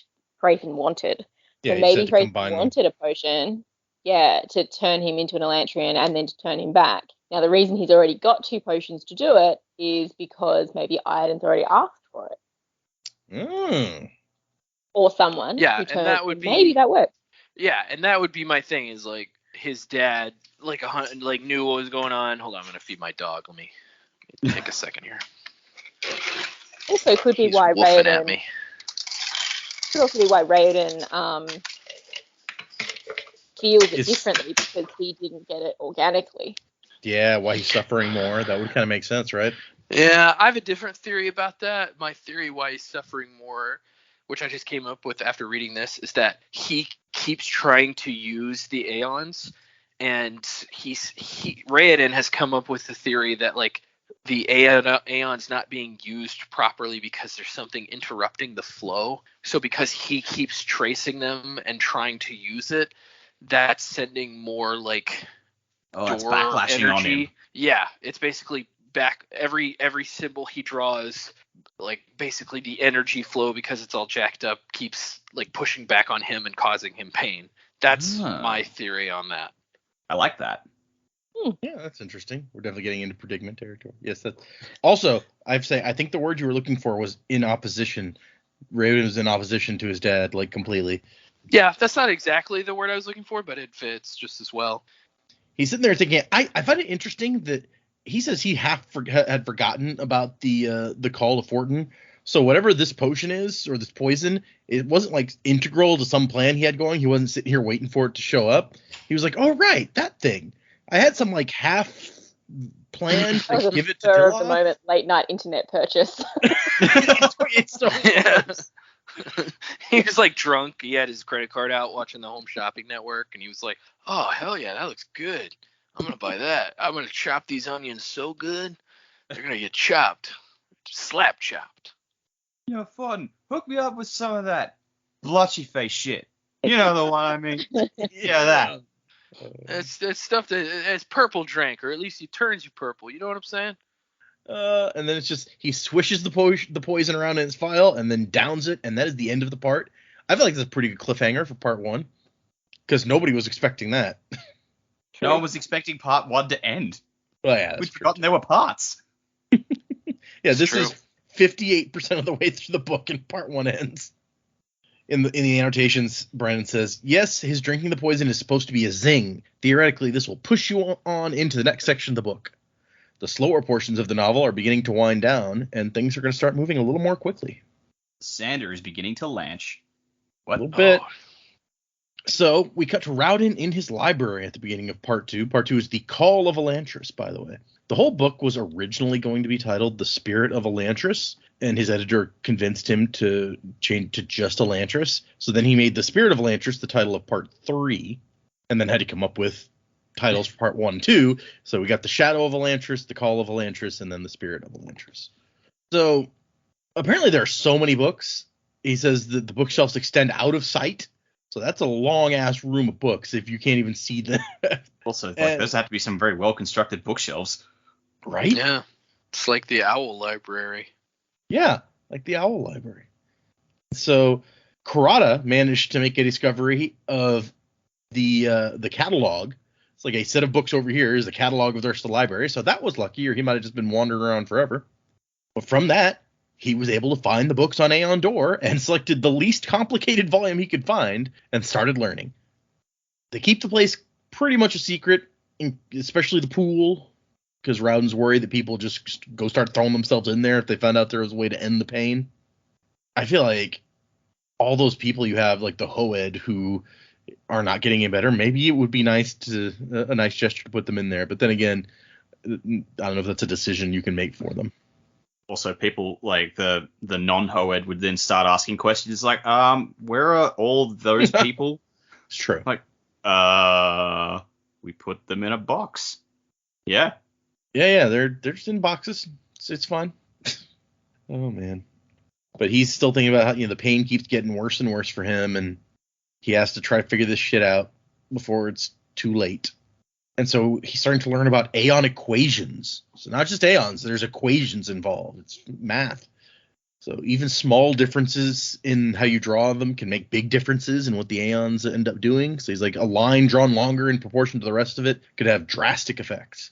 Hrathen wanted. Yeah, So maybe he said to Hrathen combine them. wanted a potion, to turn him into an Elantrian and then to turn him back. Now, the reason he's already got 2 potions to do it is because maybe Iadon's already asked for it. Mm. Or someone. Yeah, who and turns that would him. be- Maybe that works. Yeah, and that would be my thing, is like his dad knew what was going on. Hold on, I'm gonna feed my dog. Let me take a second here. Also, could be He's why woofing at me. Could also be why Raiden feels it Is- differently, because he didn't get it organically. Yeah, why he's suffering more. That would kind of make sense, right? Yeah, I have a different theory about that. My theory why he's suffering more, which I just came up with after reading this, is that he keeps trying to use the Aeons, and Raiden has come up with the theory that like the Aeon's not being used properly because there's something interrupting the flow. So because he keeps tracing them and trying to use it, that's sending more like It's door backlashing energy. on him. Yeah, it's basically back every symbol he draws, like basically the energy flow, because it's all jacked up, keeps like pushing back on him and causing him pain. That's my theory on that. I like that. Yeah, that's interesting. We're definitely getting into predicament territory. Yes, that. Also, I think the word you were looking for was in opposition. Raiden was in opposition to his dad, like completely. Yeah, that's not exactly the word I was looking for, but it fits just as well. He's sitting there thinking. I find it interesting that he says he had forgotten about the call to Fortin. So whatever this potion is, or this poison, it wasn't like integral to some plan he had going. He wasn't sitting here waiting for it to show up. He was like, oh right, that thing. I had some like half plan That was to a give it to spur of the Dilloff. moment late night internet purchase. It's so Yeah. He was like drunk. He had his credit card out watching the Home Shopping Network, and he was like, oh, hell yeah, that looks good. I'm going to buy that. I'm going to chop these onions so good, they're going to get chopped. Slap chopped. Yeah, fun. Hook me up with some of that blotchy face shit. You know the one I mean. Yeah, that. It's stuff that it's purple drink, or at least he turns you purple. You know what I'm saying? And then it's just he swishes the poison around in his vial and then downs it, and that is the end of the part. I feel like that's a pretty good cliffhanger for part 1, because nobody was expecting that. No one was expecting part 1 to end. Well, yeah, We'd forgotten there were parts. Yeah, this true. is 58% of the way through the book, and part 1 ends. In the annotations, Brandon says, yes, his drinking the poison is supposed to be a zing. Theoretically, this will push you on into the next section of the book. The slower portions of the novel are beginning to wind down, and things are going to start moving a little more quickly. Sander is beginning to lanch. A What? little bit. So we cut to Hrathen in his library at the beginning of part 2. Part 2 is The Call of Elantris, by the way. The whole book was originally going to be titled The Spirit of Elantris, and his editor convinced him to change to just Elantris. So then he made The Spirit of Elantris the title of part 3, and then had to come up with titles for part 1 and 2. So we got The Shadow of Elantris, The Call of Elantris, and then The Spirit of Elantris. So apparently there are so many books. He says that the bookshelves extend out of sight. So that's a long-ass room of books if you can't even see them. Also, And- those have to be some very well constructed bookshelves. Right? Yeah. It's like the Owl Library. Yeah, like the Owl Library. So Kurata managed to make a discovery of the catalog. It's like a set of books over here is the catalog of the rest of the library. So that was lucky, or he might have just been wandering around forever. But from that, he was able to find the books on Aeon Door and selected the least complicated volume he could find and started learning. They keep the place pretty much a secret, especially the pool, because Rowden's worried that people just go start throwing themselves in there if they found out there was a way to end the pain. I feel like all those people you have, like the Hoed, who are not getting any better, maybe it would be nice to a nice gesture to put them in there. But then again, I don't know if that's a decision you can make for them. Also, people like the non-Hoed would then start asking questions like, where are all those people? It's true. Like, we put them in a box. Yeah. Yeah, they're just in boxes. It's fine. Oh man. But he's still thinking about how the pain keeps getting worse and worse for him, and he has to try to figure this shit out before it's too late. And so he's starting to learn about Aeon equations. So not just Aeons, there's equations involved. It's math. So even small differences in how you draw them can make big differences in what the Aeons end up doing. So he's like, a line drawn longer in proportion to the rest of it could have drastic effects.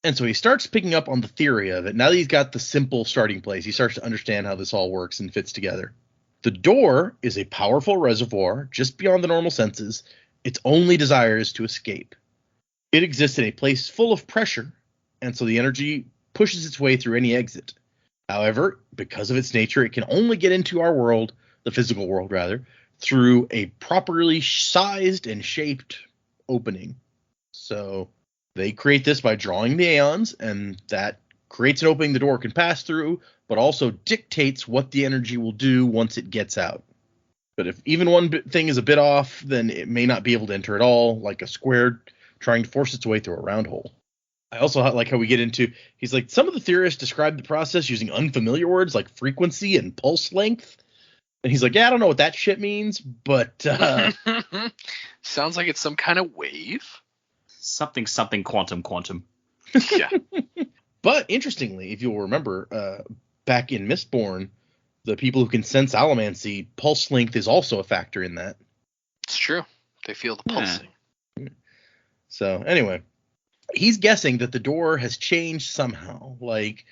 And so he starts picking up on the theory of it. Now that he's got the simple starting place, he starts to understand how this all works and fits together. The door is a powerful reservoir just beyond the normal senses. Its only desire is to escape. It exists in a place full of pressure, and so the energy pushes its way through any exit. However, because of its nature, it can only get into our world, the physical world rather, through a properly sized and shaped opening. So they create this by drawing the Aeons, and that creates an opening the door can pass through, but also dictates what the energy will do once it gets out. But if even one thing is a bit off, then it may not be able to enter at all, like a square trying to force its way through a round hole. I also like how we get into, he's like, some of the theorists describe the process using unfamiliar words like frequency and pulse length. And he's like, yeah, I don't know what that shit means, but Sounds like it's some kind of wave. Something quantum. Yeah. But interestingly, if you'll remember, back in Mistborn, the people who can sense allomancy, pulse length is also a factor in that. It's true. They feel the Yeah. pulsing. So anyway, he's guessing that the door has changed somehow. Like,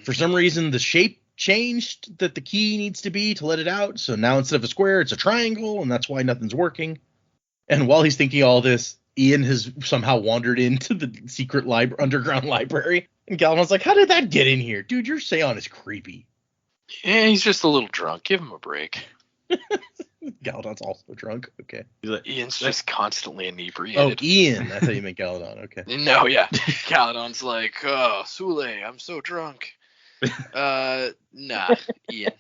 for some reason, the shape changed that the key needs to be to let it out. So now instead of a square, it's a triangle, and that's why nothing's working. And while he's thinking all this, Ian has somehow wandered into the secret underground library. And Galadon's like, how did that get in here? Dude, your Seon is creepy. Yeah, he's just a little drunk. Give him a break. Galadon's also drunk. Okay. He's like, Ian's just constantly Oh, inebriated. Ian. I thought you meant Galadon. Okay. No, yeah. Caledon's like, oh, Sule, I'm so drunk. Nah, Ian.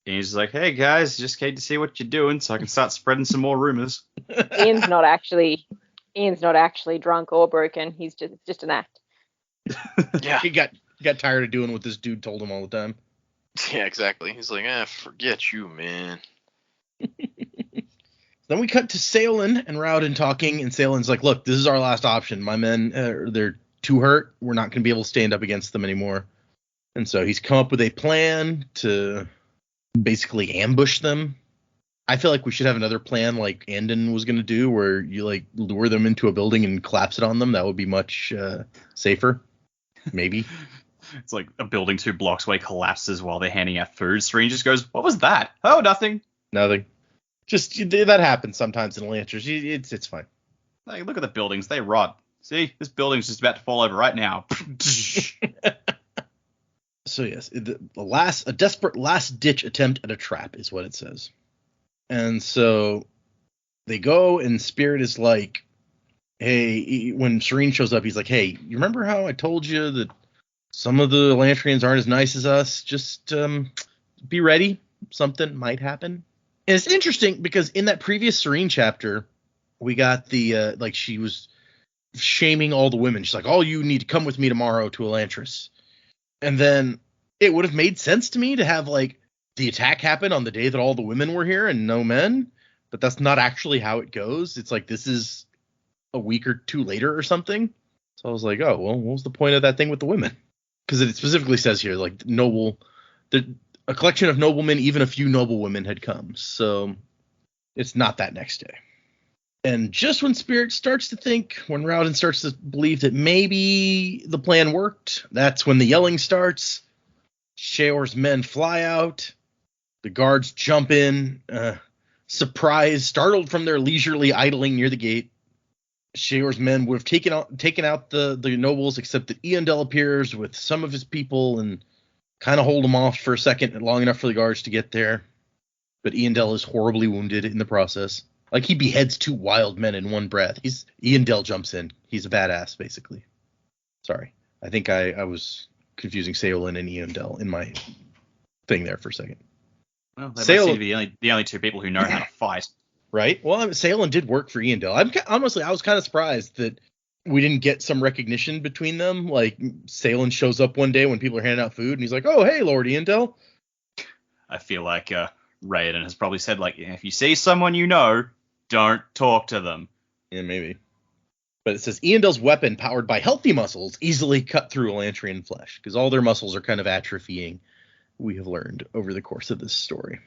and he's like, hey guys, just came to see what you're doing so I can start spreading some more rumors. Ian's not actually drunk or broken. He's just an act. Yeah. He got tired of doing what this dude told him all the time. Yeah, exactly. He's like, forget you, man. Then we cut to Salen and Rowden talking, and Salen's like, look, this is our last option. My men, they're too hurt. We're not going to be able to stand up against them anymore. And so he's come up with a plan to basically ambush them. I feel like we should have another plan like Andon was going to do, where you like lure them into a building and collapse it on them. That would be much safer. Maybe. It's like a building 2 blocks away collapses while they're handing out food. Serene just goes, what was that? Oh, nothing. Nothing. Just that happens sometimes in Elantris. It's fine. Hey, look at the buildings. They rot. See, this building's just about to fall over right now. So yes, a desperate last-ditch attempt at a trap is what it says. And so they go, and Spirit is like, hey, when Serene shows up, he's like, hey, you remember how I told you that some of the Elantrians aren't as nice as us? Just be ready. Something might happen. And it's interesting because in that previous Serene chapter, we got the, like, she was shaming all the women. She's like, all you need to come with me tomorrow to Elantris. And then it would have made sense to me to have, like, the attack happen on the day that all the women were here and no men. But that's not actually how it goes. It's like, this is a week or two later or something. So I was like, oh, well, what was the point of that thing with the women? Because it specifically says here, like, a collection of noblemen, even a few noble women had come. So it's not that next day. And just when Spirit starts to think, when Hrathen starts to believe that maybe the plan worked, that's when the yelling starts. Sheor's men fly out. The guards jump in, surprised, startled from their leisurely idling near the gate. Sheor's men would have taken out the nobles, except that Eondel appears with some of his people and kind of hold them off for a second, long enough for the guards to get there. But Eondel is horribly wounded in the process. Like, he beheads 2 wild men in one breath. Eondel jumps in. He's a badass, basically. Sorry. I think I was confusing Seolin and Eondel in my thing there for a second. Well, they seem to be the only 2 people who know how to fight. Right? Well, Seolin did work for Eondel. Honestly, I was kind of surprised that we didn't get some recognition between them. Like, Seolin shows up one day when people are handing out food, and he's like, oh, hey, Lord Eondel. I feel like Hrathen has probably said, like, if you see someone you know, don't talk to them. Yeah, maybe. But it says Eondel's weapon, powered by healthy muscles, easily cut through Elantrian flesh, because all their muscles are kind of atrophying, we have learned over the course of this story.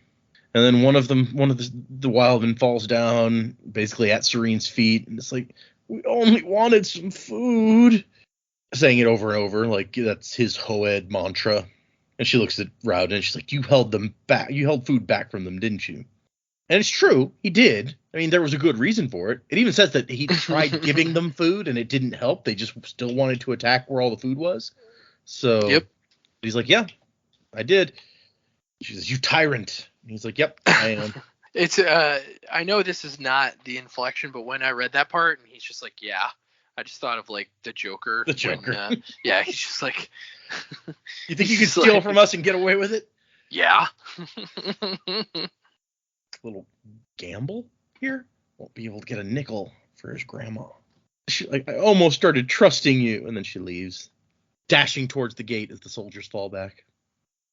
And then one of the wildmen falls down, basically at Sarene's feet, and it's like, we only wanted some food. Saying it over and over, like that's his Hoed mantra. And she looks at Hrathen and she's like, you held food back from them, didn't you? And it's true, he did. I mean, there was a good reason for it. It even says that he tried giving them food and it didn't help. They just still wanted to attack where all the food was. So Yep. He's like, yeah, I did. She says, you tyrant. And he's like, yep, I am. It's I know this is not the inflection, but when I read that part and he's just like, yeah, I just thought of like the Joker. The Joker. When, yeah, he's just like, you think you can steal from us and get away with it? Yeah. Little gamble here. Won't be able to get a nickel for his grandma. She like, I almost started trusting you, and then she leaves, dashing towards the gate as the soldiers fall back.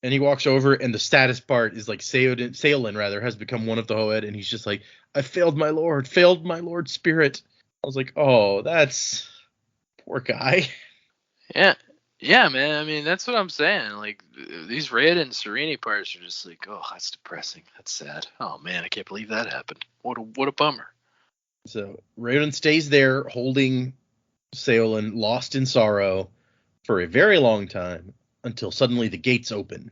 And he walks over, and the status part is like Seolin rather has become one of the Hoed, and he's just like, I failed my lord spirit. I was like, oh, that's poor guy. Yeah, man. I mean, that's what I'm saying. Like, these Hrathen and Sarene parts are just like, oh, that's depressing. That's sad. Oh man, I can't believe that happened. What a bummer. So Hrathen stays there holding Seolin, lost in sorrow, for a very long time, until suddenly the gates open.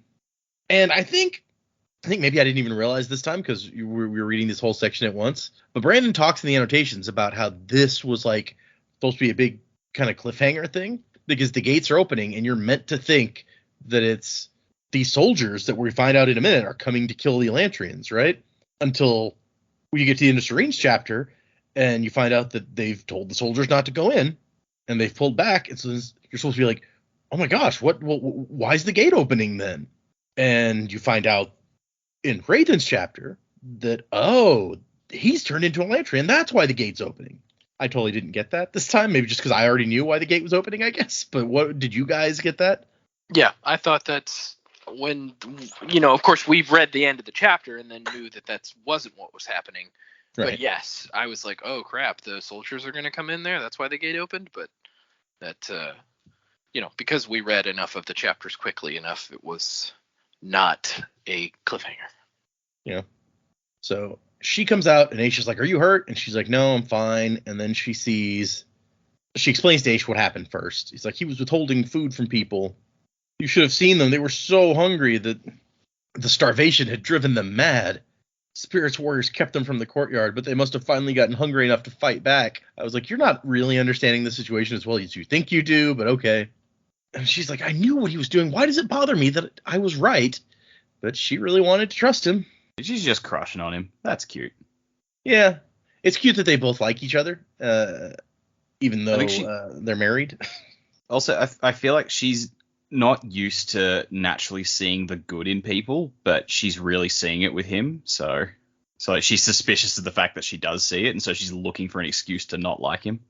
And I think maybe I didn't even realize this time because we were reading this whole section at once. But Brandon talks in the annotations about how this was like supposed to be a big kind of cliffhanger thing, because the gates are opening and you're meant to think that it's these soldiers that we find out in a minute are coming to kill the Elantrians, right? Until you get to the end of Sarene's chapter and you find out that they've told the soldiers not to go in and they've pulled back. And so you're supposed to be like, oh my gosh, why is the gate opening then? And you find out in Hrathen's chapter that, oh, he's turned into a Elantrian. That's why the gate's opening. I totally didn't get that this time. Maybe just because I already knew why the gate was opening, I guess. But what did you guys get that? Yeah, I thought that's when, of course, we've read the end of the chapter and then knew that wasn't what was happening. Right. But yes, I was like, oh crap, the soldiers are going to come in there. That's why the gate opened. But that, because we read enough of the chapters quickly enough, it was not a cliffhanger. Yeah. So she comes out and Aisha's like, are you hurt? And she's like, no, I'm fine. And then she explains to Aisha what happened first. He's like, he was withholding food from people. You should have seen them. They were so hungry that the starvation had driven them mad. Spirit's warriors kept them from the courtyard, but they must have finally gotten hungry enough to fight back. I was like, you're not really understanding the situation as well as you think you do, but okay. And she's like, I knew what he was doing. Why does it bother me that I was right? But she really wanted to trust him. She's just crushing on him. That's cute. Yeah. It's cute that they both like each other, even though they're married. Also, I feel like she's not used to naturally seeing the good in people, but she's really seeing it with him. So she's suspicious of the fact that she does see it, and so she's looking for an excuse to not like him.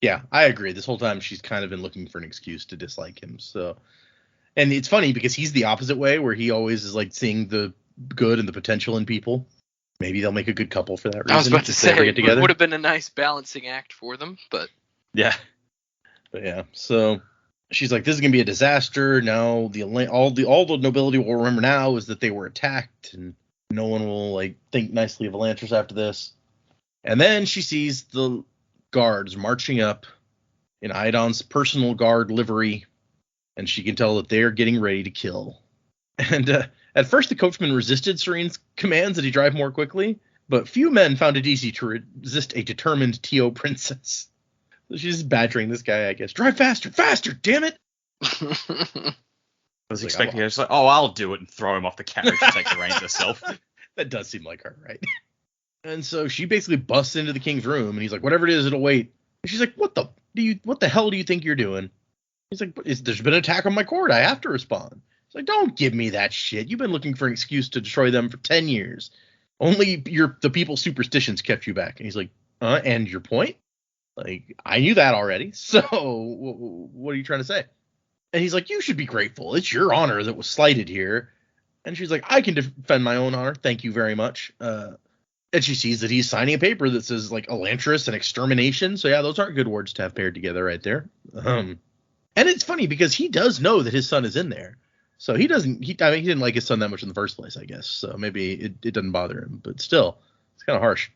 Yeah, I agree. This whole time she's kind of been looking for an excuse to dislike him. So, and it's funny because he's the opposite way, where he always is like seeing the good and the potential in people. Maybe they'll make a good couple for that reason. I was about to if they ever say, get together. it would have been a nice balancing act for them, but Yeah. But yeah, so she's like, this is gonna be a disaster. Now all the nobility will remember now is that they were attacked, and no one will like think nicely of Elantris after this. And then she sees the guards marching up in Iadon's personal guard livery, and she can tell that they're getting ready to kill. And at first, the coachman resisted Sarene's commands that he drive more quickly, but few men found it easy to resist a determined Tio princess. So she's badgering this guy, I guess. Drive faster, faster, damn it! I was expecting her to say, oh, I'll do it, and throw him off the carriage and take the reins herself. That does seem like her, right? And so she basically busts into the king's room, and he's like, whatever it is, it'll wait. And she's like, what the hell do you think you're doing? He's like, there's been an attack on my court. I have to respond. He's like, don't give me that shit. You've been looking for an excuse to destroy them for 10 years. Only the people's superstitions kept you back. And he's like, and your point? Like, I knew that already. So what are you trying to say? And he's like, you should be grateful. It's your honor that was slighted here. And she's like, I can defend my own honor. Thank you very much. And she sees that he's signing a paper that says like Elantris and extermination. So yeah, those aren't good words to have paired together right there. And it's funny because he does know that his son is in there. So he didn't like his son that much in the first place, I guess. So maybe it doesn't bother him, but still, it's kind of harsh.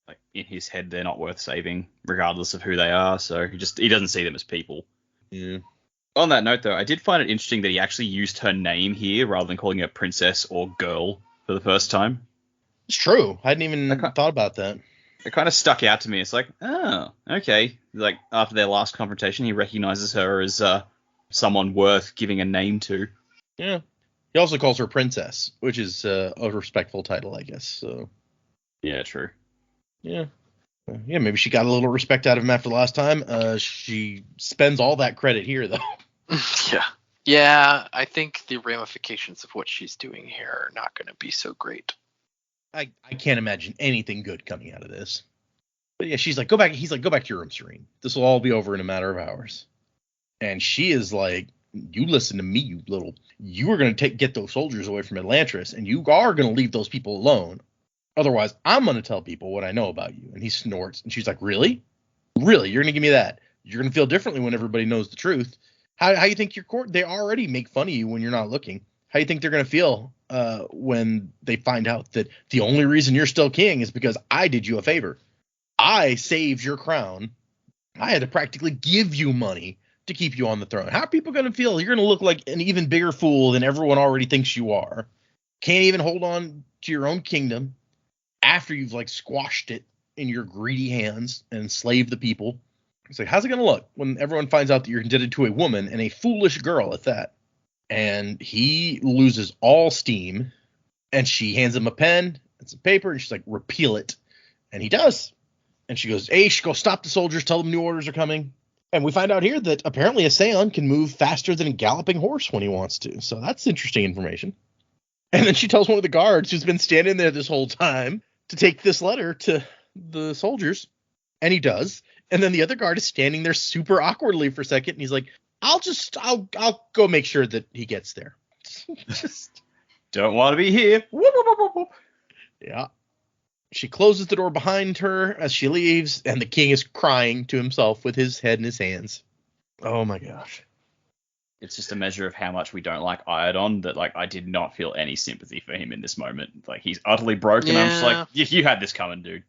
Like in his head, they're not worth saving, regardless of who they are. So he doesn't see them as people. Yeah. On that note, though, I did find it interesting that he actually used her name here rather than calling her princess or girl for the first time. It's true. I hadn't even thought about that. It kind of stuck out to me. It's like, oh, okay. Like after their last confrontation, he recognizes her as someone worth giving a name to. Yeah. He also calls her princess, which is a respectful title, I guess. So. Yeah, true. Yeah. Yeah, maybe she got a little respect out of him after the last time. She spends all that credit here, though. Yeah. Yeah, I think the ramifications of what she's doing here are not going to be so great. I can't imagine anything good coming out of this. But yeah, she's like, go back. He's like, go back to your room, Sarene. This will all be over in a matter of hours. And she is like, you listen to me, you are going to get those soldiers away from Elantris, and you are going to leave those people alone. Otherwise, I'm going to tell people what I know about you. And he snorts. And she's like, really? Really? You're going to give me that? You're going to feel differently when everybody knows the truth. How you think your court, they already make fun of you when you're not looking. How you think they're going to feel when they find out that the only reason you're still king is because I did you a favor? I saved your crown. I had to practically give you money to keep you on the throne. How are people going to feel? You're going to look like an even bigger fool than everyone already thinks you are. Can't even hold on to your own kingdom after you've like squashed it in your greedy hands and enslaved the people. It's like, how's it going to look when everyone finds out that you're indebted to a woman and a foolish girl at that? And he loses all steam, and she hands him a pen and some paper, and she's like, repeal it. And he does. And she goes, Aish, go stop the soldiers, tell them new orders are coming. And we find out here that apparently a Seon can move faster than a galloping horse when he wants to. So that's interesting information. And then she tells one of the guards who's been standing there this whole time to take this letter to the soldiers. And he does. And then the other guard is standing there super awkwardly for a second. And he's like, I'll go make sure that he gets there. Just don't want to be here. Whoop, whoop, whoop, whoop. Yeah. She closes the door behind her as she leaves, and the king is crying to himself with his head in his hands. Oh my gosh. It's just a measure of how much we don't like Iadon that, like, I did not feel any sympathy for him in this moment. Like, he's utterly broken. Yeah. I'm just like, you had this coming, dude.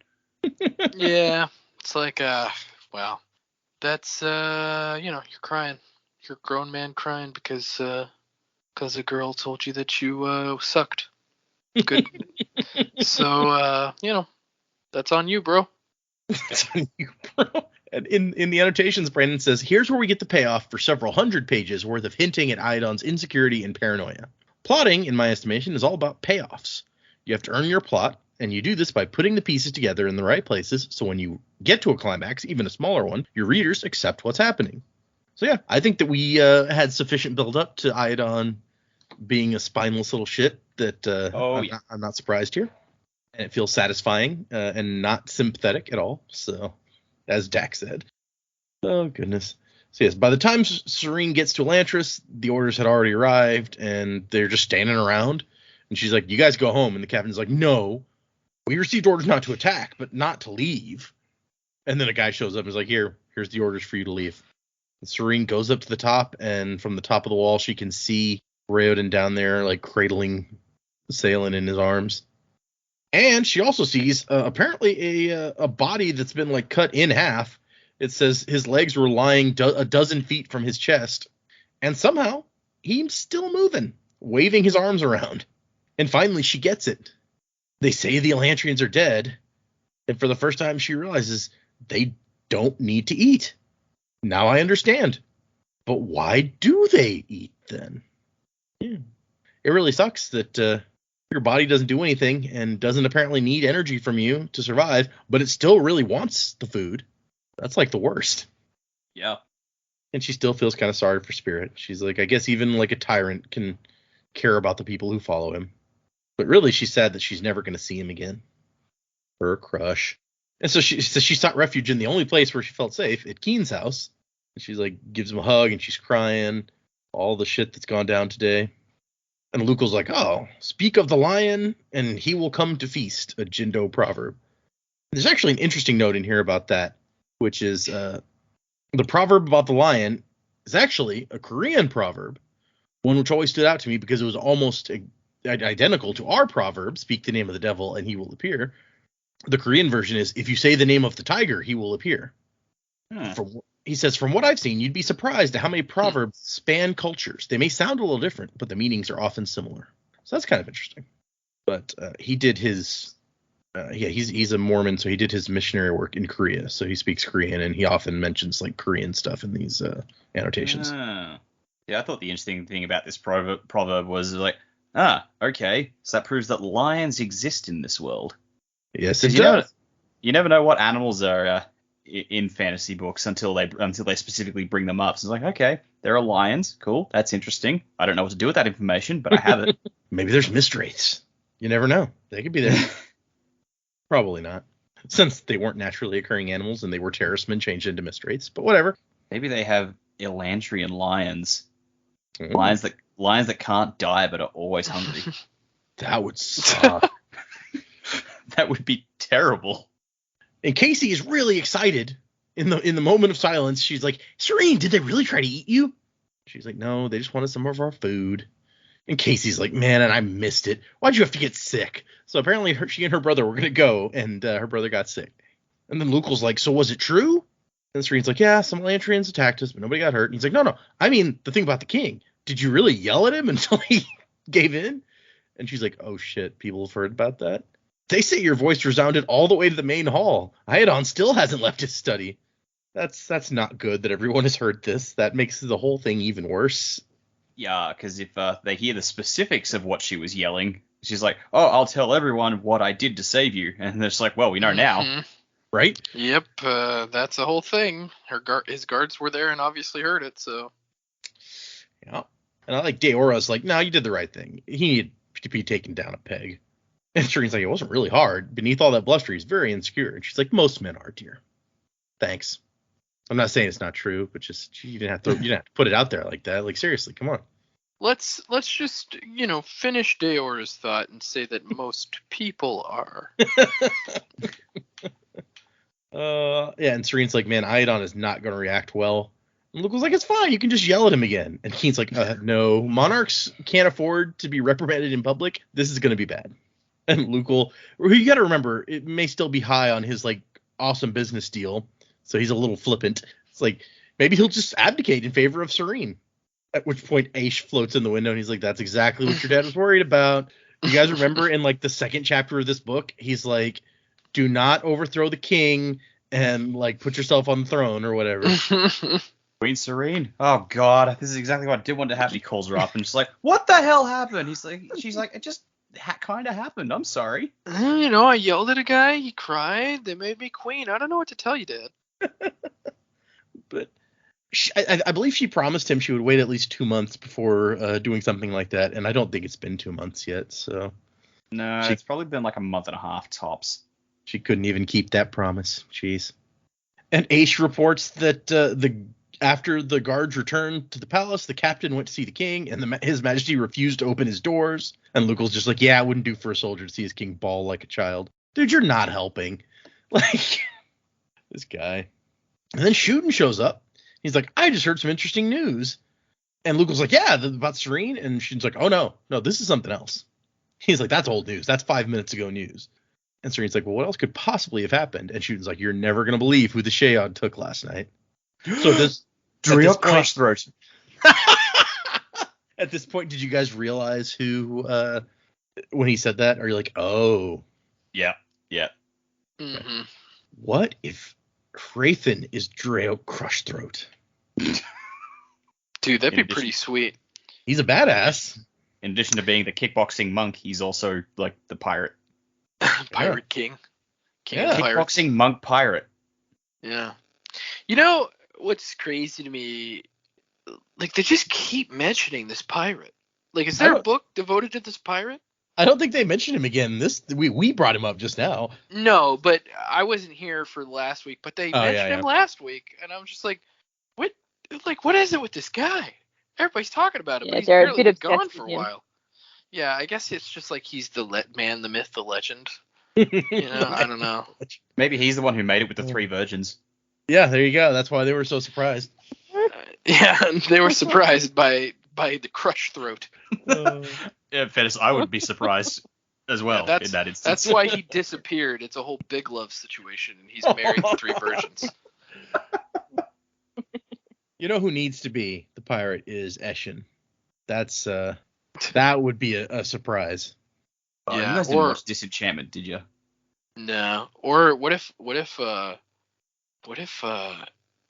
Yeah. It's like, well, that's, you're crying. You're a grown man crying because a girl told you that you sucked. Good. So, that's on you, bro. That's on you, bro. And in the annotations, Brandon says, here's where we get the payoff for several hundred pages worth of hinting at Iadon's insecurity and paranoia. Plotting, in my estimation, is all about payoffs. You have to earn your plot, and you do this by putting the pieces together in the right places, so when you get to a climax, even a smaller one, your readers accept what's happening. So yeah, I think that we had sufficient build-up to Iadon being a spineless little shit that I'm not surprised here. And it feels satisfying and not sympathetic at all. So, as Dak said. Oh, goodness. So yes, by the time Sarene gets to Elantris, the orders had already arrived, and they're just standing around. And she's like, you guys go home. And the captain's like, no, We received orders not to attack, but not to leave. And then a guy shows up and is like, here's the orders for you to leave. And Sarene goes up to the top, and from the top of the wall, she can see Hrathen down there, like cradling Salen in his arms. And she also sees apparently a body that's been like cut in half. It says his legs were lying a dozen feet from his chest. And somehow he's still moving, waving his arms around. And finally she gets it. They say the Elantrians are dead. And for the first time she realizes they don't need to eat. Now I understand. But why do they eat then? Yeah. It really sucks that your body doesn't do anything and doesn't apparently need energy from you to survive, but it still really wants the food. That's like the worst. Yeah. And she still feels kind of sorry for Spirit. She's like, I guess even like a tyrant can care about the people who follow him. But really, she's sad that she's never going to see him again. Her crush. And so she sought refuge in the only place where she felt safe, at Keen's house. And she's like, gives him a hug and she's crying. All the shit that's gone down today. And Lukel's like, oh, speak of the lion and he will come to feast, a Jindo proverb. There's actually an interesting note in here about that, which is the proverb about the lion is actually a Korean proverb, one which always stood out to me because it was almost identical to our proverb, speak the name of the devil and he will appear. The Korean version is, if you say the name of the tiger, he will appear. He says, from what I've seen, you'd be surprised at how many proverbs span cultures. They may sound a little different, but the meanings are often similar. So that's kind of interesting. But he did his, he's a Mormon, so he did his missionary work in Korea. So he speaks Korean, and he often mentions like Korean stuff in these annotations. Yeah, I thought the interesting thing about this proverb was like, okay, so that proves that lions exist in this world. Yes, it does. You never know what animals are in fantasy books until they specifically bring them up. So it's like, okay, there are lions. Cool. That's interesting. I don't know what to do with that information, but I have it. Maybe there's mysteries. You never know. They could be there. Probably not. Since they weren't naturally occurring animals and they were terroristmen changed into mysteries, but whatever. Maybe they have Elantrian lions. Mm. Lions that can't die but are always hungry. That would suck. That would be terrible. And Casey is really excited in the moment of silence. She's like, Sarene, did they really try to eat you? She's like, no, they just wanted some of our food. And Casey's like, man, and I missed it. Why'd you have to get sick? So apparently she and her brother were going to go, and her brother got sick. And then Lukel's like, so was it true? And Serene's like, yeah, some Elantrians attacked us, but nobody got hurt. And he's like, no, I mean, the thing about the king. Did you really yell at him until he gave in? And she's like, oh, shit, people have heard about that. They say your voice resounded all the way to the main hall. Iadon still hasn't left his study. That's not good that everyone has heard this. That makes the whole thing even worse. Yeah, because if they hear the specifics of what she was yelling, she's like, oh, I'll tell everyone what I did to save you. And they're just like, well, we know now. Right? Yep, that's the whole thing. His guards were there and obviously heard it, so. Yeah. And I like Deora's like, no, you did the right thing. He needed to be taken down a peg. And Serene's like, it wasn't really hard. Beneath all that bluster, he's very insecure. And she's like, most men are, dear. Thanks. I'm not saying it's not true, but just you didn't have to put it out there like that. Like, seriously, come on. Let's just, finish Deora's thought and say that most people are. Yeah, and Serene's like, man, Iadon is not going to react well. And Luke was like, it's fine. You can just yell at him again. And Keen's like, no, monarchs can't afford to be reprimanded in public. This is going to be bad. And Luke who you got to remember, it may still be high on his like awesome business deal. So he's a little flippant. It's like, maybe he'll just abdicate in favor of Sarene. At which point Aish floats in the window and he's like, that's exactly what your dad was worried about. You guys remember in like the second chapter of this book, he's like, do not overthrow the king and like put yourself on the throne or whatever. Queen Sarene. Oh God, this is exactly what I did want to happen. He calls her up and she's like, what the hell happened? She's like, it just kind of happened. I'm sorry. I yelled at a guy. He cried. They made me queen. I don't know what to tell you, Dad. But I believe she promised him she would wait at least 2 months before doing something like that, and I don't think it's been 2 months yet. So no, it's probably been like a month and a half tops. She couldn't even keep that promise. Jeez. And Aish reports that after the guards returned to the palace, the captain went to see the king, and His Majesty refused to open his doors. And Lukel's just like, yeah, it wouldn't do for a soldier to see his king bawl like a child. Dude, you're not helping. Like, this guy. And then Shootin shows up. He's like, I just heard some interesting news. And Luke was like, yeah, about Sarene. And Shootin's like, oh, no, this is something else. He's like, that's old news. That's 5 minutes ago news. And Serene's like, well, what else could possibly have happened? And Shootin's like, you're never going to believe who the Sheod took last night. So this Drill crush throat. At this point, did you guys realize who, when he said that? Are you like, oh. Yeah. Mm-hmm. What if Hrathen is Dreo Crushthroat? Dude, that'd be pretty sweet. He's a badass. In addition to being the kickboxing monk, he's also like the pirate. Pirate King. King Yeah. of pirates. Kickboxing monk pirate. Yeah. You know what's crazy to me? Like, they just keep mentioning this pirate. Like, is there a book devoted to this pirate? I don't think they mentioned him again. We brought him up just now. No, but I wasn't here for last week. But they mentioned him last week, and I'm just like, what? Like, what is it with this guy? Everybody's talking about him, but he's barely been gone for a while. Yeah, I guess it's just like he's the man, the myth, the legend. You know, I don't know. Maybe he's the one who made it with the 3 virgins. Yeah, there you go. That's why they were so surprised. Yeah, they were surprised by the crush throat. Yeah, fairness, I would be surprised as well in that instance. That's why he disappeared. It's a whole big love situation, and he's married to 3 virgins. You know who needs to be the pirate is Eshin. That's that would be a surprise. Oh, you guys didn't watch Disenchantment, did you? No. Or what if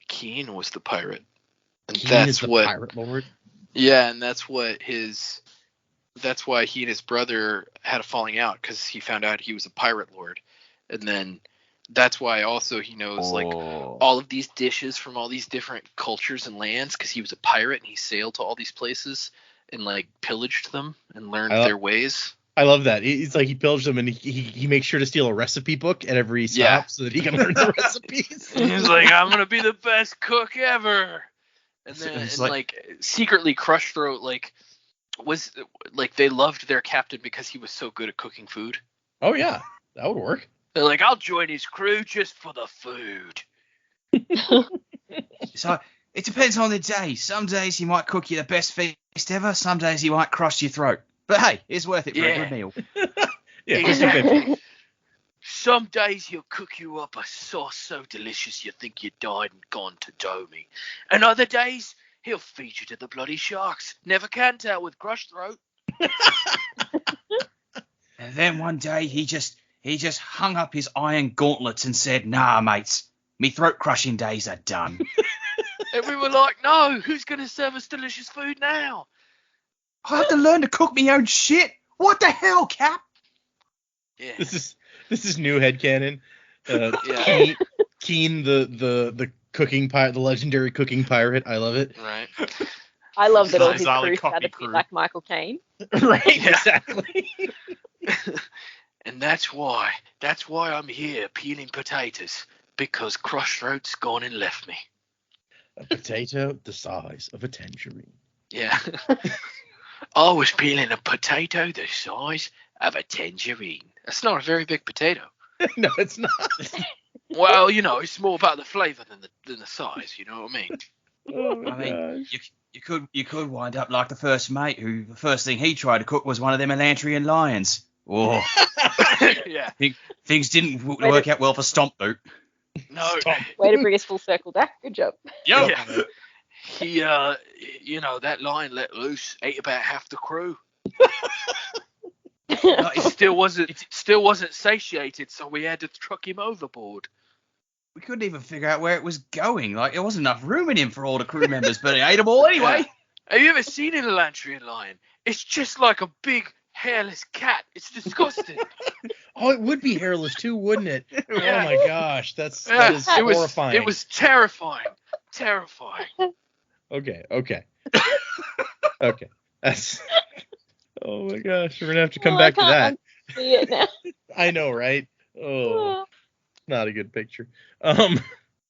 Keen was the pirate? And Keen that's is the what pirate lord. Yeah, and that's why he and his brother had a falling out, because he found out he was a pirate lord, and then that's why also he knows like all of these dishes from all these different cultures and lands, because he was a pirate and he sailed to all these places and like pillaged them and learned their ways. I love that. It's like he pillaged them and he makes sure to steal a recipe book at every stop so that he can learn the recipes. He's like, I'm gonna be the best cook ever. And then like secretly Crushthroat was they loved their captain because he was so good at cooking food. Oh yeah, that would work. They're like, I'll join his crew just for the food. So it depends on the day. Some days he might cook you the best feast ever. Some days he might crush your throat. But hey, it's worth it for a good meal. Yeah, exactly. Some days he'll cook you up a sauce so delicious you think you died and gone to Domi. And other days he'll feed you to the bloody sharks. Never can tell with Crushthroat. And then one day he just hung up his iron gauntlets and said, "Nah, mates, me throat crushing days are done." And we were like, no, who's going to serve us delicious food now? I have to learn to cook me own shit. What the hell, Cap? Yeah. This is new headcanon. Yeah. Keen the cooking pirate, the legendary cooking pirate. I love it. Right. I love that all his Bizarrely crew cockney had to be crew. like Michael Caine. Right, Yeah. exactly. And that's why I'm here peeling potatoes, because Crushthroat's gone and left me. A potato the size of a tangerine. Yeah. I was peeling a potato the size of a tangerine. That's not a very big potato. No, it's not. Well, you know, it's more about the flavour than the size. You know what I mean? Oh my I mean, gosh. you could wind up like the first mate who the first thing he tried to cook was one of them Elantrian lions. Oh, Yeah. things didn't work out well for Stomp Boot. No. Way to bring us full circle, Dak. Good job. Yo. Yeah. He, that lion let loose, ate about half the crew. It still wasn't satiated, so we had to truck him overboard. We couldn't even figure out where it was going. Like, there wasn't enough room in him for all the crew members, but he ate them all anyway. Have you ever seen an Elantrian lion? It's just like a big hairless cat. It's disgusting. Oh, it would be hairless too, wouldn't it? Yeah. Oh my gosh, that is horrifying. It was terrifying. Terrifying. Okay. Okay. That's. Oh my gosh, we're gonna have to come back to that. See it now. I know, right? Oh, not a good picture.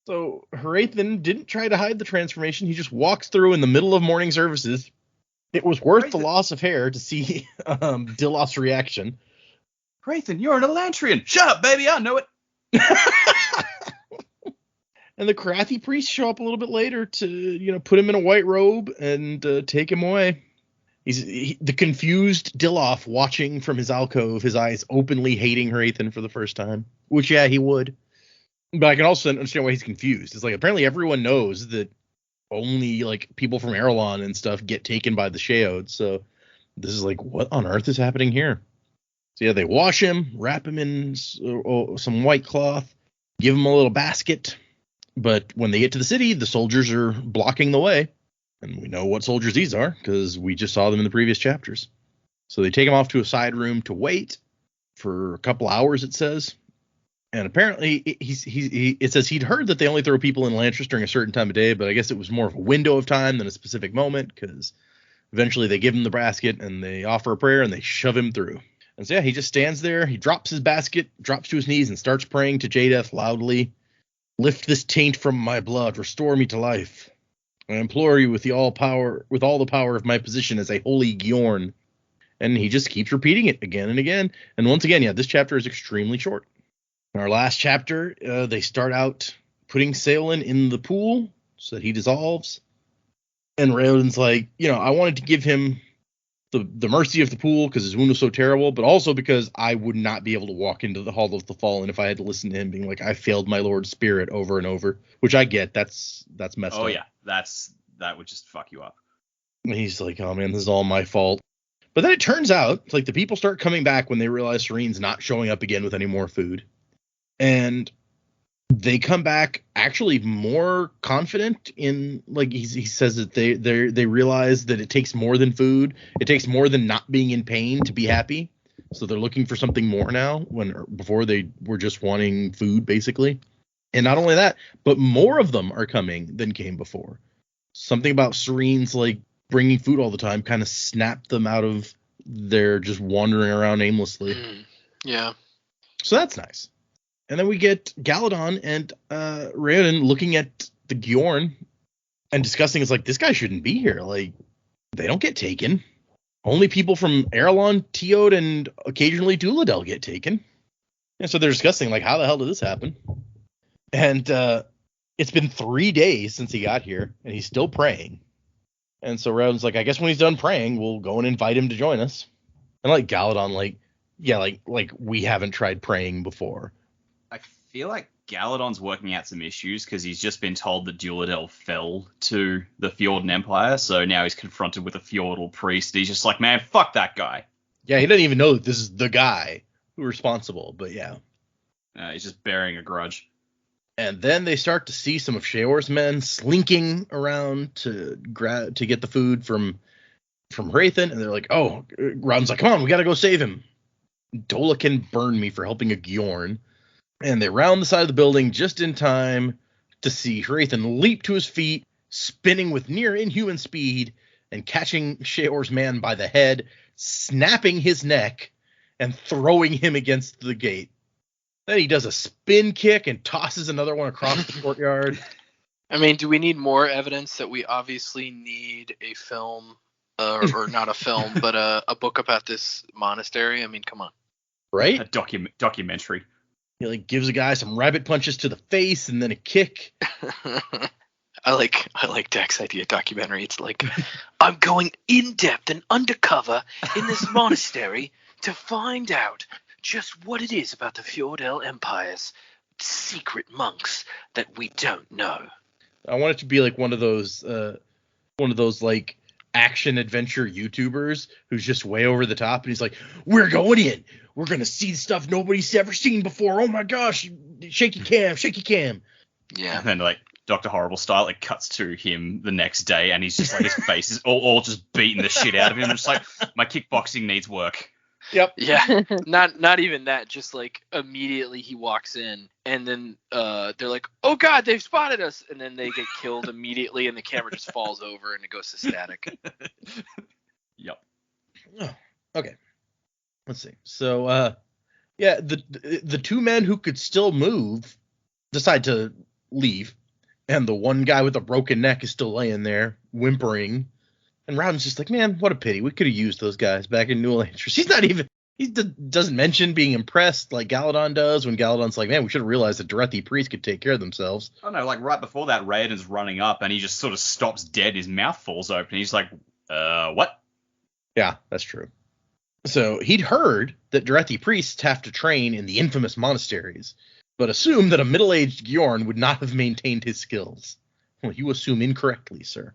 So Hrathen didn't try to hide the transformation. He just walks through in the middle of morning services. It was worth the loss of hair to see Dilloth's reaction. Hrathen, you're an Elantrian. Shut up, baby. I know it. And the Karathi priests show up a little bit later to, put him in a white robe and take him away. The confused Dilloff watching from his alcove, his eyes openly hating Hrathen for the first time. Which, yeah, he would. But I can also understand why he's confused. It's like, apparently everyone knows that only, like, people from Erelon and stuff get taken by the Sheods. So this is like, what on earth is happening here? So, yeah, they wash him, wrap him in some white cloth, give him a little basket. But when they get to the city, the soldiers are blocking the way. And we know what soldiers these are because we just saw them in the previous chapters. So they take him off to a side room to wait for a couple hours, it says. And apparently it says he'd heard that they only throw people in Elantris during a certain time of day, but I guess it was more of a window of time than a specific moment because eventually they give him the basket and they offer a prayer and they shove him through. And so, yeah, he just stands there. He drops his basket, drops to his knees and starts praying to Jadeath loudly. Lift this taint from my blood, restore me to life. I implore you with all the power of my position as a holy Gyorn. And he just keeps repeating it again and again. And once again, yeah, this chapter is extremely short. In our last chapter, they start out putting Saolin in the pool so that he dissolves. And Raoden's like, I wanted to give him the mercy of the pool because his wound was so terrible, but also because I would not be able to walk into the Hall of the Fallen if I had to listen to him being like, I failed my Lord's spirit over and over, which I get. That's messed up. Oh, yeah. That would just fuck you up. And he's like, oh, man, this is all my fault. But then it turns out, like, the people start coming back when they realize Sarene's not showing up again with any more food. And they come back actually more confident in, like, he says that they realize that it takes more than food. It takes more than not being in pain to be happy. So they're looking for something more now before they were just wanting food, basically. And not only that, but more of them are coming than came before. Something about Sarene's, like, bringing food all the time kind of snapped them out of their just wandering around aimlessly. Yeah. So that's nice. And then we get Galadon and Raoden looking at the Gyorn and discussing, it's like, this guy shouldn't be here. Like, they don't get taken. Only people from Erelon, Teod, and occasionally Duladel get taken. And so they're discussing, like, how the hell did this happen? And it's been 3 days since he got here, and he's still praying. And so Raoden's like, I guess when he's done praying, we'll go and invite him to join us. And like Galadon, like, yeah, like we haven't tried praying before. I feel like Galadon's working out some issues because he's just been told that Duladel fell to the Fjordan Empire, so now he's confronted with a Fjordal priest. He's just like, man, fuck that guy. Yeah, he doesn't even know that this is the guy who's responsible, but yeah. He's just bearing a grudge. And then they start to see some of Sheor's men slinking around to get the food from Hrathen, and they're like, oh, Raoden's like, come on, we gotta go save him. Dola can burn me for helping a Gyorn. And they round the side of the building just in time to see Hrathen leap to his feet, spinning with near inhuman speed, and catching Sheor's man by the head, snapping his neck, and throwing him against the gate. Then he does a spin kick and tosses another one across the courtyard. I mean, do we need more evidence that we obviously need a film, or not a film, but a book about this monastery? I mean, come on. Right? A documentary. He like gives a guy some rabbit punches to the face and then a kick. I like Dak's idea documentary. It's like, I'm going in depth and undercover in this monastery to find out just what it is about the Fjordell Empire's secret monks that we don't know. I want it to be like one of those like action adventure YouTubers who's just way over the top, and he's like, we're going in. We're going to see stuff nobody's ever seen before. Oh my gosh. Shaky cam. Yeah. And then like Dr. Horrible style, it cuts to him the next day, and he's just like, his face is all just beating the shit out of him. Just like, my kickboxing needs work. Yep. Yeah. Not even that. Just like immediately he walks in, and then they're like, oh God, they've spotted us. And then they get killed immediately, and the camera just falls over and it goes to static. Yep. Oh, okay. Let's see. So, yeah, the two men who could still move decide to leave, and the one guy with a broken neck is still laying there whimpering. And Raoden's just like, man, what a pity. We could have used those guys back in New Elantris. He doesn't mention being impressed like Galadon does when Galadon's like, man, we should have realized that Dorothi priests could take care of themselves. Oh no, like right before that, Raiden's running up and he just sort of stops dead. His mouth falls open. He's like, what? Yeah, that's true. So he'd heard that Dorothi priests have to train in the infamous monasteries, but assumed that a middle-aged Gjorn would not have maintained his skills. Well, you assume incorrectly, sir.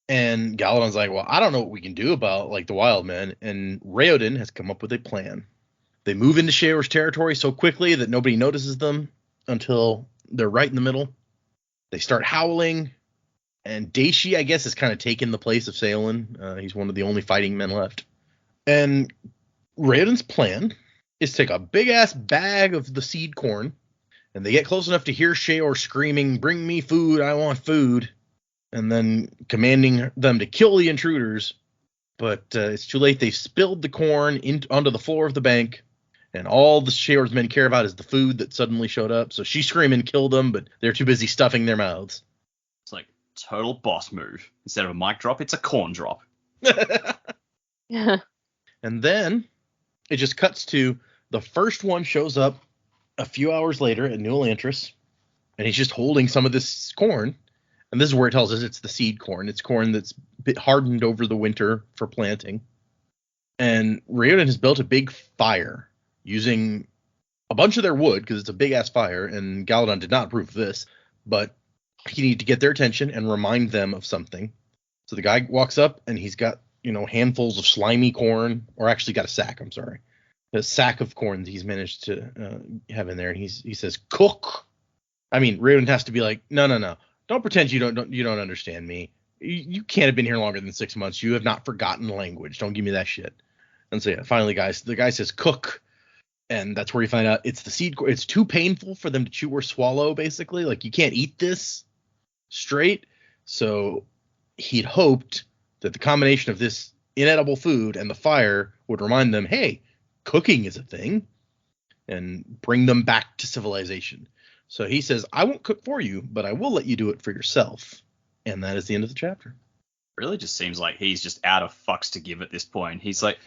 And Galadon's like, well, I don't know what we can do about, like, the wild men. And Raoden has come up with a plan. They move into Sheor's territory so quickly that nobody notices them until they're right in the middle. They start howling. And Daishi, I guess, has kind of taken the place of Salen. He's one of the only fighting men left. And Raoden's plan is to take a big-ass bag of the seed corn, and they get close enough to hear Sheor screaming, bring me food, I want food, and then commanding them to kill the intruders. But it's too late. They've spilled the corn onto the floor of the bank, and all the Sheor's men care about is the food that suddenly showed up. So she's screaming, kill them, but they're too busy stuffing their mouths. It's like total boss move. Instead of a mic drop, it's a corn drop. And then it just cuts to the first one shows up a few hours later at New Elantris, and he's just holding some of this corn. And this is where it tells us it's the seed corn. It's corn that's hardened over the winter for planting. And Raoden has built a big fire using a bunch of their wood because it's a big-ass fire, and Galadon did not approve of this, but he needed to get their attention and remind them of something. So the guy walks up, and he's got, handfuls of slimy corn, or actually got a sack, a sack of corn that he's managed to have in there, and he says, cook. I mean, Raoden has to be like, no. Don't pretend you don't understand me. You can't have been here longer than 6 months. You have not forgotten language. Don't give me that shit. And so, yeah, finally, guys, the guy says, cook. And that's where you find out it's the seed. It's too painful for them to chew or swallow, basically. Like, you can't eat this straight. So he'd hoped that the combination of this inedible food and the fire would remind them, hey, cooking is a thing, and bring them back to civilization. So he says, I won't cook for you, but I will let you do it for yourself. And that is the end of the chapter. Really just seems like he's just out of fucks to give at this point. He's like,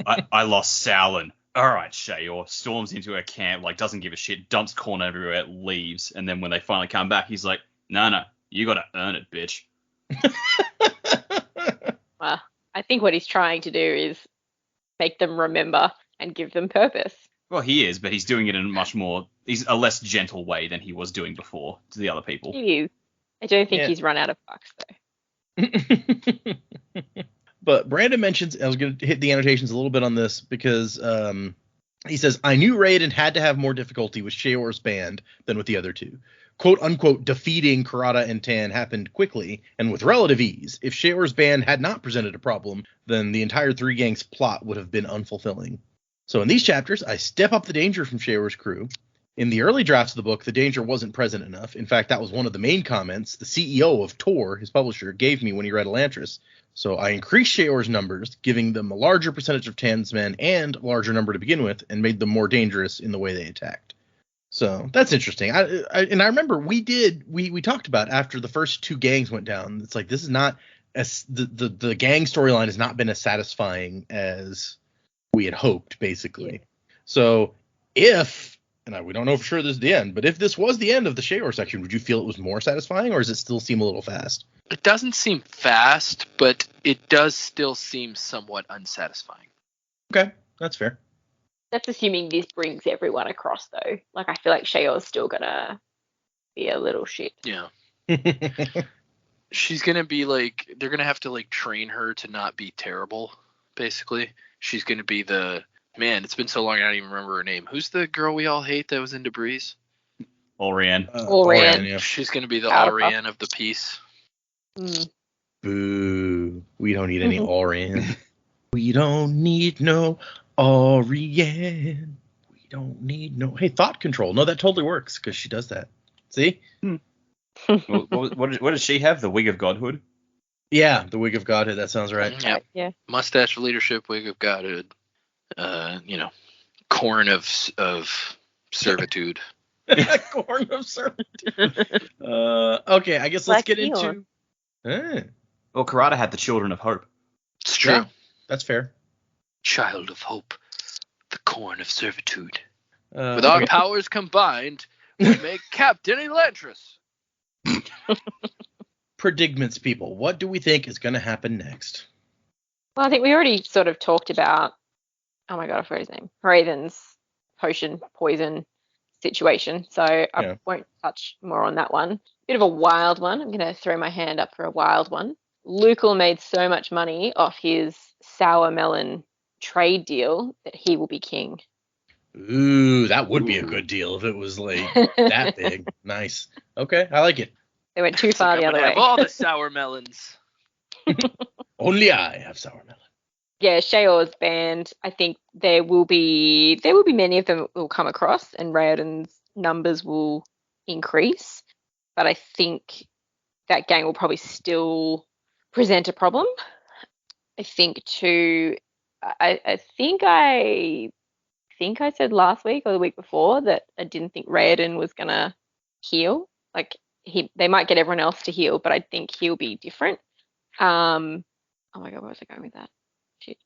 I lost Salen. All right, Sheor. Storms into her camp, like doesn't give a shit, dumps corn everywhere, leaves. And then when they finally come back, he's like, no, you got to earn it, bitch. Well, I think what he's trying to do is make them remember and give them purpose. Well, he is, but he's doing it in he's a less gentle way than he was doing before to the other people. He is. I don't think he's run out of fucks, though. But Brandon mentions, I was going to hit the annotations a little bit on this because he says, I knew Raoden had to have more difficulty with Sheor's band than with the other two. Quote unquote, defeating Karada and Tan happened quickly and with relative ease. If Sheor's band had not presented a problem, then the entire three gangs plot would have been unfulfilling. So in these chapters, I step up the danger from Sheor's crew. In the early drafts of the book, the danger wasn't present enough. In fact, that was one of the main comments the CEO of Tor, his publisher, gave me when he read Elantris. So I increased Sheor's numbers, giving them a larger percentage of Tan's men and a larger number to begin with, and made them more dangerous in the way they attacked. So that's interesting. I remember we talked about after the first two gangs went down. It's like this is not as the gang storyline has not been as satisfying as we had hoped, basically. Yeah. So we don't know for sure this is the end, but if this was the end of the Sheor section, would you feel it was more satisfying, or does it still seem a little fast? It doesn't seem fast, but it does still seem somewhat unsatisfying. Okay, that's fair. That's assuming this brings everyone across, though. Like, I feel like Sheor's still gonna be a little shit. Yeah. She's gonna be like, they're gonna have to like train her to not be terrible, basically. She's gonna be man, it's been so long I don't even remember her name. Who's the girl we all hate that was in Debris? Orianne. Orianne. Yeah. She's gonna be the Orianne of the piece. Mm. Boo. We don't need any Orianne. We don't need no Orianne. We don't need no... Hey, thought control. No, that totally works because she does that. See? What does she have? The wig of godhood? Yeah, the wig of godhood. That sounds right. Yeah. Mustache of leadership, wig of godhood. Corn of servitude. Corn of servitude. Okay, I guess let's get into... Well, Karada had the Children of Hope. It's true. Yeah, that's fair. Child of Hope. The unicorn of servitude. With our powers combined, we make Captain Elantris. Predicaments, people. What do we think is going to happen next? Well, I think we already sort of talked about, oh my god, I forgot his name, Hrathen's poison situation. So I won't touch more on that one. Bit of a wild one. I'm going to throw my hand up for a wild one. Lucal made so much money off his sour melon trade deal that he will be king. Ooh, that would be a good deal if it was like that big. Nice. Okay, I like it. They went too far the other way. Have all the sour melons. Only I have sour melon. Yeah, Sheor's band. I think there will be many of them will come across, and Raoden's numbers will increase. But I think that gang will probably still present a problem. I think too. I think I said last week or the week before that I didn't think Hrathen was gonna heal. Like they might get everyone else to heal, but I think he'll be different. Oh my god, where was I going with that? Shit.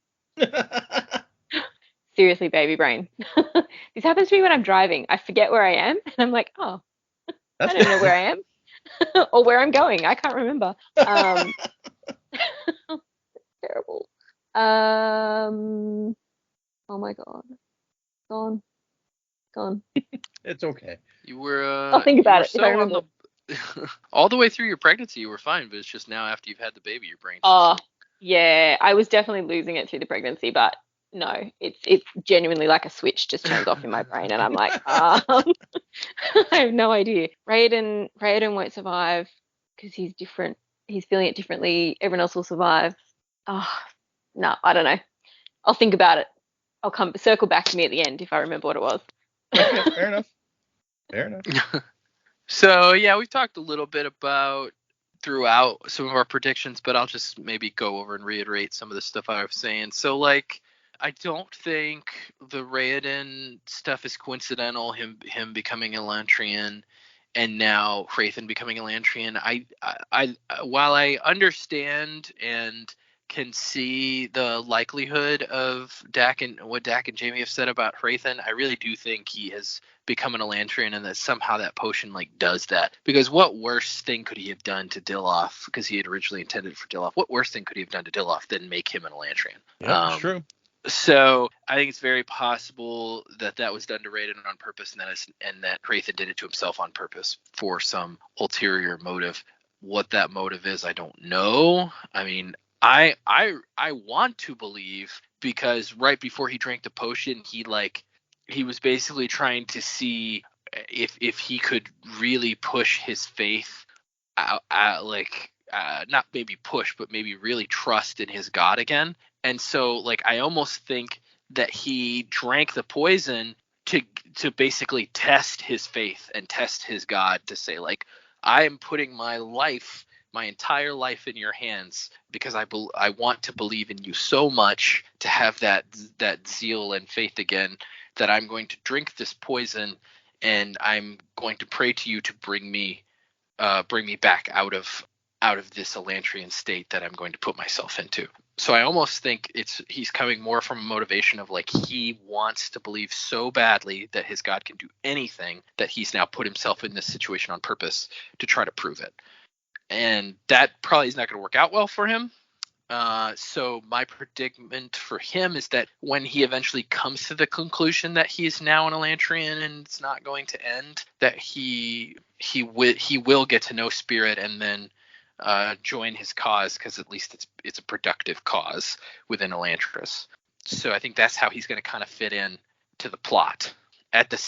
Seriously, baby brain. This happens to me when I'm driving. I forget where I am, and I'm like, oh, I don't know where I am or where I'm going. I can't remember. Terrible. Oh my god. Gone. It's okay. You were. I'll think about it if I remember. All the way through your pregnancy, you were fine, but it's just now after you've had the baby, your brain. Oh, yeah. I was definitely losing it through the pregnancy, but no, it's genuinely like a switch just turns off in my brain, and I'm like, I have no idea. Hrathen won't survive because he's different. He's feeling it differently. Everyone else will survive. Oh, no, I don't know. I'll think about it. I'll circle back to me at the end if I remember what it was. Okay, fair enough. So yeah, we've talked a little bit about throughout some of our predictions, but I'll just maybe go over and reiterate some of the stuff I was saying. So like, I don't think the Raoden stuff is coincidental. Him becoming Elantrian, and now Hrathen becoming Elantrian. I while I understand and can see the likelihood of what Dak and Jamie have said about Hrathen, I really do think he has become an Elantrian, and that somehow that potion like does that. Because what worse thing could he have done to Dilloth? Because he had originally intended for Dilloth. What worse thing could he have done to Dilloth than make him an Elantrian? Yeah, that's true. So I think it's very possible that was done to Raoden on purpose, and that Hrathen did it to himself on purpose for some ulterior motive. What that motive is, I don't know. I mean, I want to believe, because right before he drank the potion, he was basically trying to see if he could really push his faith out, not maybe push, but maybe really trust in his God again. And so like I almost think that he drank the poison to basically test his faith and test his God, to say like, I am putting my entire life in your hands, because I want to believe in you so much, to have that zeal and faith again, that I'm going to drink this poison, and I'm going to pray to you to bring me back out of this Elantrian state that I'm going to put myself into. So I almost think he's coming more from a motivation of like, he wants to believe so badly that his God can do anything, that he's now put himself in this situation on purpose to try to prove it. And that probably is not going to work out well for him. So my predicament for him is that when he eventually comes to the conclusion that he is now an Elantrian and it's not going to end, that he will get to know Spirit and then join his cause, because at least it's a productive cause within Elantris. So I think that's how he's going to kind of fit in to the plot. In the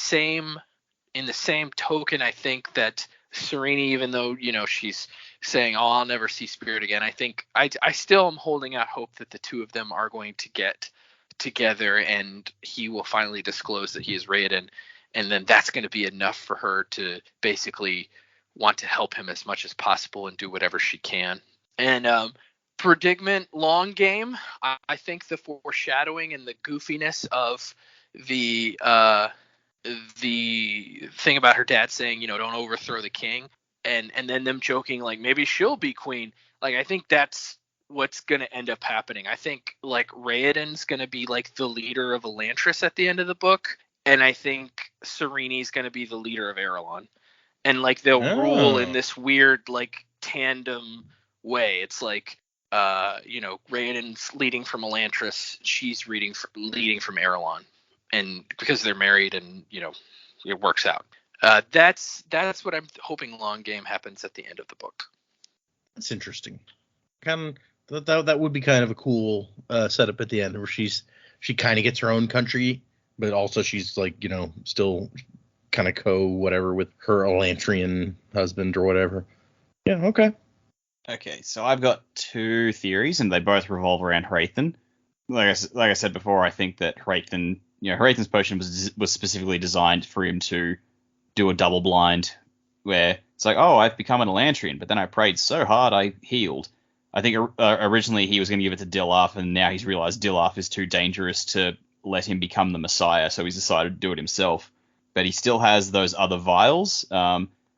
same token, I think that Sarene, even though she's saying, "Oh, I'll never see Spirit again," I think I still am holding out hope that the two of them are going to get together, and he will finally disclose that he is Hrathen, and then that's going to be enough for her to basically want to help him as much as possible and do whatever she can. And predicament long game, I think the foreshadowing and the goofiness of the thing about her dad saying, don't overthrow the king, and then them joking like maybe she'll be queen. Like I think that's what's going to end up happening. I think like Hrathen's going to be like the leader of Elantris at the end of the book, and I think Sarene's going to be the leader of Erelon, and like they'll rule in this weird like tandem way. It's like Hrathen's leading from Elantris, she's leading from Erelon, and because they're married, and it works out. That's what I'm hoping long game happens at the end of the book. That's interesting. That would be kind of a cool setup at the end, where she kind of gets her own country, but also she's like still kind of whatever with her Elantrian husband or whatever. Yeah. Okay. Okay, so I've got two theories, and they both revolve around Hrathen. Like I said before, I think that Hrathen's potion was specifically designed for him to do a double blind, where it's like, oh, I've become an Elantrian, but then I prayed so hard I healed. I think originally he was going to give it to Dilaf, and now he's realized Dilaf is too dangerous to let him become the Messiah, so he's decided to do it himself. But he still has those other vials.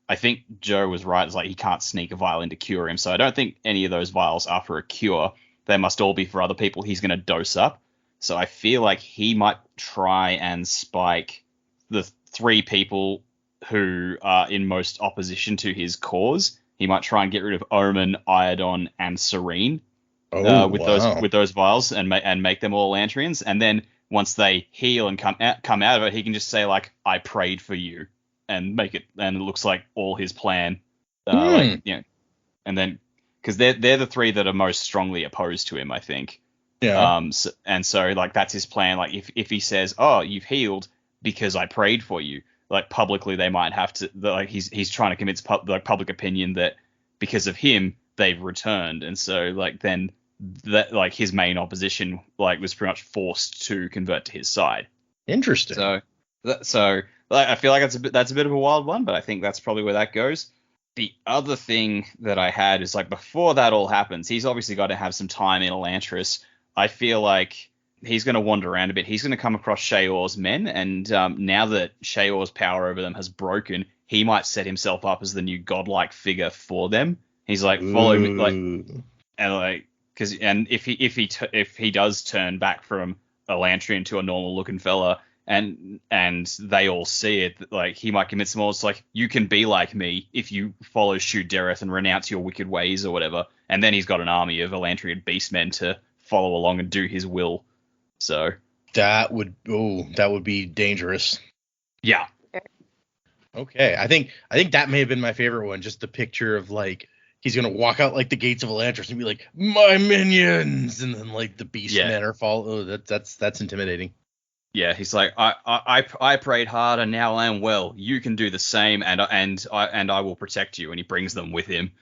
I think Joe was right. It's like he can't sneak a vial in to cure him, so I don't think any of those vials are for a cure. They must all be for other people he's going to dose up. So I feel like he might try and spike the three people who are in most opposition to his cause. He might try and get rid of Omen, Iadon, and Sarene with those vials and make them all Elantrians. And then once they heal and come out of it, he can just say like, "I prayed for you," and make it. And it looks like all his plan. And then because they're the three that are most strongly opposed to him, I think. Yeah. So like that's his plan. Like if he says, "Oh, you've healed because I prayed for you," like publicly they might have to. Like he's trying to convince public opinion that because of him they've returned, and so like then that like his main opposition like was pretty much forced to convert to his side. Interesting. So like, I feel like that's a bit of a wild one, but I think that's probably where that goes. The other thing that I had is like before that all happens, he's obviously got to have some time in Elantris. I feel like he's going to wander around a bit. He's going to come across Sheor's men, and now that Sheor's power over them has broken, he might set himself up as the new godlike figure for them. He's like, follow me, like, and like, and if he does turn back from Elantrian to a normal looking fella, and they all see it, like he might convince them all. It's like, you can be like me if you follow Shu-Dereth and renounce your wicked ways or whatever. And then he's got an army of Elantrian beastmen to follow along and do his will. So that would be dangerous. Yeah. Okay. I think that may have been my favorite one. Just the picture of like he's gonna walk out like the gates of Elantris and be like, "My minions," and then like the beastmen are follow. That's intimidating. Yeah, he's like, I prayed hard and now I am well. You can do the same, and I will protect you. And he brings them with him.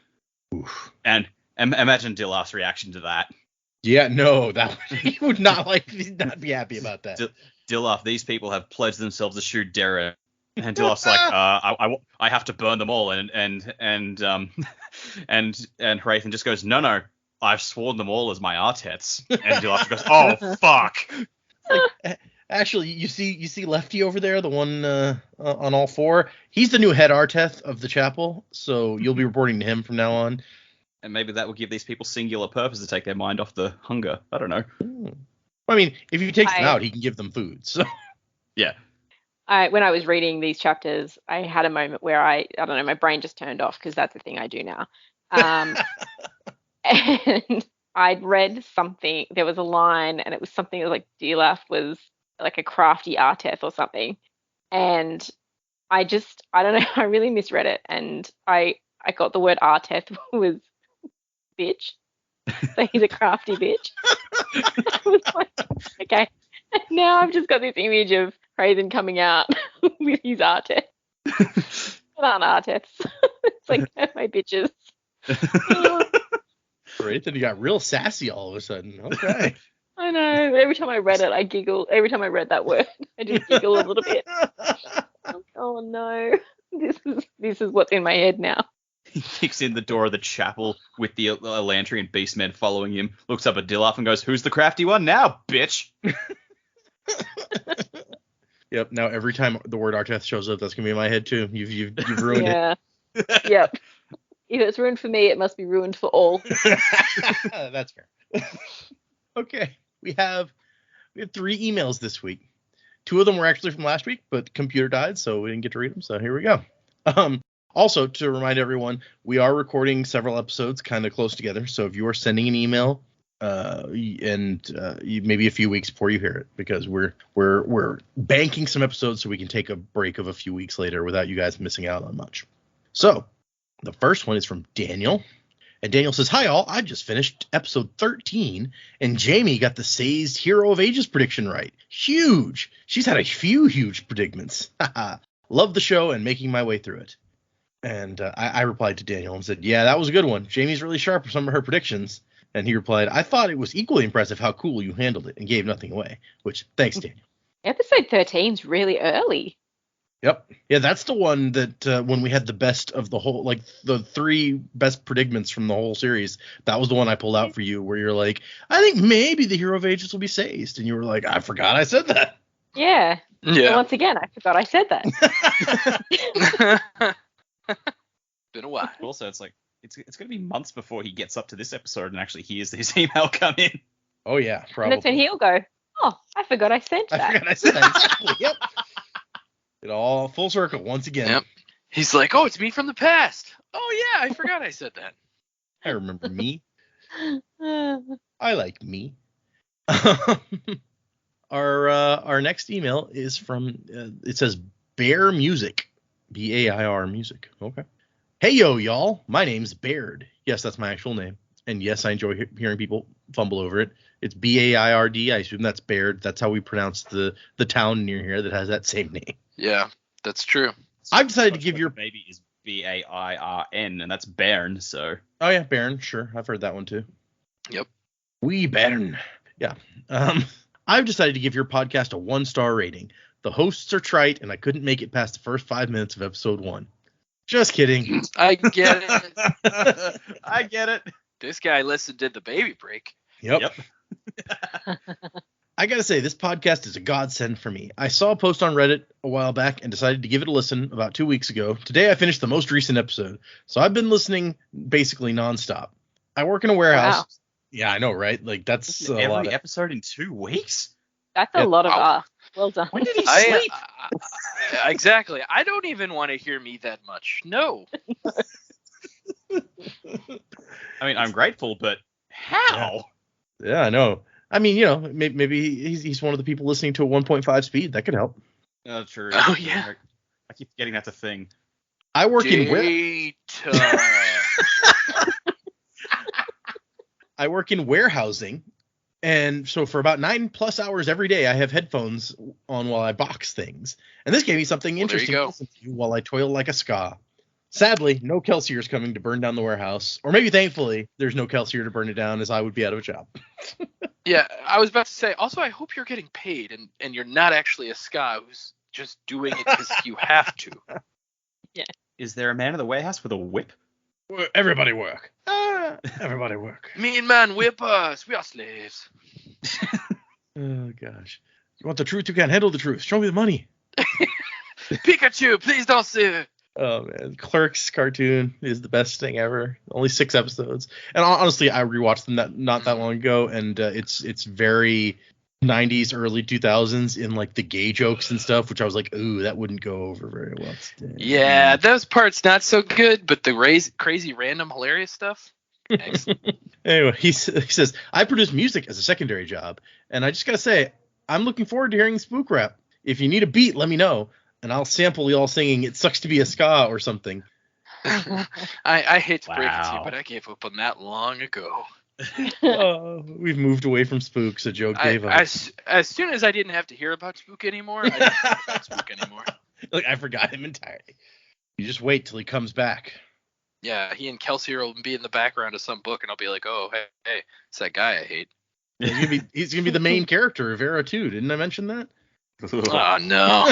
Oof. And imagine Dilaf's reaction to that. Yeah, no, he would not be happy about that. Dilaf, these people have pledged themselves to shoot Derek, and Dilaf's like, I have to burn them all, and Hrathen just goes, no, I've sworn them all as my Artets, and Dilaf goes, oh fuck. Like, actually, you see Lefty over there, the one on all four. He's the new head Arteth of the chapel, so you'll be reporting to him from now on. And maybe that will give these people singular purpose to take their mind off the hunger. I don't know. I mean, if he takes them out, he can give them food. So yeah. When I was reading these chapters, I had a moment where I don't know, my brain just turned off because that's the thing I do now. And I'd read something. There was a line, and it was something that was like Dilaf was like a crafty Arteth or something. And I don't know. I really misread it, and I got the word Arteth was bitch. So he's a crafty bitch. I was like, okay. Now I've just got this image of Hrathen coming out with his Arteth. Not Arteths. It's like, my bitches. Hrathen, you got real sassy all of a sudden. Okay. I know. Every time I read it, I giggle. Every time I read that word, I just giggle a little bit. Oh no. This is what's in my head now. He kicks in the door of the chapel with the Elantrian beastmen following him, looks up at Dilaf and goes, "Who's the crafty one now, bitch?" Yep. Now every time the word Arteth shows up, that's gonna be in my head too. You've ruined it. Yep. If it's ruined for me, it must be ruined for all. That's fair. Okay, we have 3 emails this week. 2 of them were actually from last week, but the computer died, so we didn't get to read them. So here we go. Also, to remind everyone, we are recording several episodes kind of close together. So if you are sending an email, maybe a few weeks before you hear it, because we're banking some episodes so we can take a break of a few weeks later without you guys missing out on much. So the first one is from Daniel. And Daniel says, "Hi all, I just finished episode 13, and Jamie got the Say's Hero of Ages prediction right. Huge! She's had a few huge predicaments. Love the show and making my way through it." And I replied to Daniel and said, "Yeah, that was a good one. Jamie's really sharp with some of her predictions." And he replied, "I thought it was equally impressive how cool you handled it and gave nothing away." Which, thanks, Daniel. Episode 13's really early. Yep. Yeah, that's the one that when we had the best of the whole, like the 3 best predicaments from the whole series, that was the one I pulled out for you where you're like, "I think maybe the Hero of Ages will be Say's." And you were like, "I forgot I said that." Yeah. Yeah. So once again, I forgot I said that. Been a while. Also, it's like it's going to be months before he gets up to this episode and actually hears his email come in. Oh, yeah, And probably. that's when he'll go, "Oh, I forgot I sent that." I forgot I said that. Exactly. Yep. It all full circle once again. Yep. He's like, "Oh, it's me from the past. Oh yeah, I forgot I said that." I remember me. I like me. Our next email is from it says Bear Music, Bair Music. Okay. "Hey yo y'all, my name's Baird." Yes, that's my actual name, and yes, I enjoy hearing people fumble over it. It's Baird. I assume that's Baird. That's how we pronounce the town near here that has that same name. Yeah, that's true. I've decided to give your baby is Bairn, and that's Bairn. So Oh yeah, Bairn. Sure, I've heard that one too. Yep. Wee Bairn. Yeah. I've decided to give your podcast a 1-star rating. The hosts are trite, and I couldn't make it past the first 5 minutes of episode 1. Just kidding. I get it. I get it. This guy listened to the baby break. Yep. I gotta say, this podcast is a godsend for me. I saw a post on Reddit a while back and decided to give it a listen about 2 weeks ago. Today I finished the most recent episode, so I've been listening basically nonstop. I work in a warehouse. Wow. Yeah, I know, right? Like that's a lot Every of... episode in 2 weeks? That's a lot of well done. When did he sleep? Exactly. I don't even want to hear me that much. No. I mean, I'm grateful, but how? Yeah, I know. I mean, you know, maybe he's one of the people listening to a 1.5 speed. That could help. True. Oh, yeah. I keep forgetting that's a thing. I work in I work in warehousing, and so for about 9+ hours every day, I have headphones on while I box things. And this gave me something interesting to listen to while I toil like a ska. Sadly, no Kelsier's coming to burn down the warehouse. Or maybe thankfully, there's no Kelsier to burn it down, as I would be out of a job. Yeah, I was about to say, also, I hope you're getting paid and you're not actually a ska who's just doing it because you have to. Yeah. Is there a man in the warehouse with a whip? Everybody work. Everybody work. Mean man, whip us. We are slaves. Oh, gosh. You want the truth? You can't handle the truth. Show me the money. Pikachu, please don't sue. Oh, man. Clerks cartoon is the best thing ever. Only 6 episodes. And honestly, I rewatched them not that long ago, and it's very 90s, early 2000s in, like, the gay jokes and stuff, which I was like, ooh, that wouldn't go over very well today. Yeah, those parts not so good, but the crazy, random, hilarious stuff. Excellent. Anyway, he says, I produce music as a secondary job, and I just gotta say, I'm looking forward to hearing spook rap. If you need a beat, let me know, and I'll sample y'all singing It Sucks to Be a Ska or something. I hate to break it to you, but I gave up on that long ago. We've moved away from spook, so Joe gave up. As soon as I didn't have to hear about spook anymore, I didn't hear about spook anymore. Like, I forgot him entirely. You just wait till he comes back. Yeah, he and Kelsey will be in the background of some book, and I'll be like, oh, hey, it's that guy I hate. Yeah, he's gonna be the main character of Era 2. Didn't I mention that? Oh, no.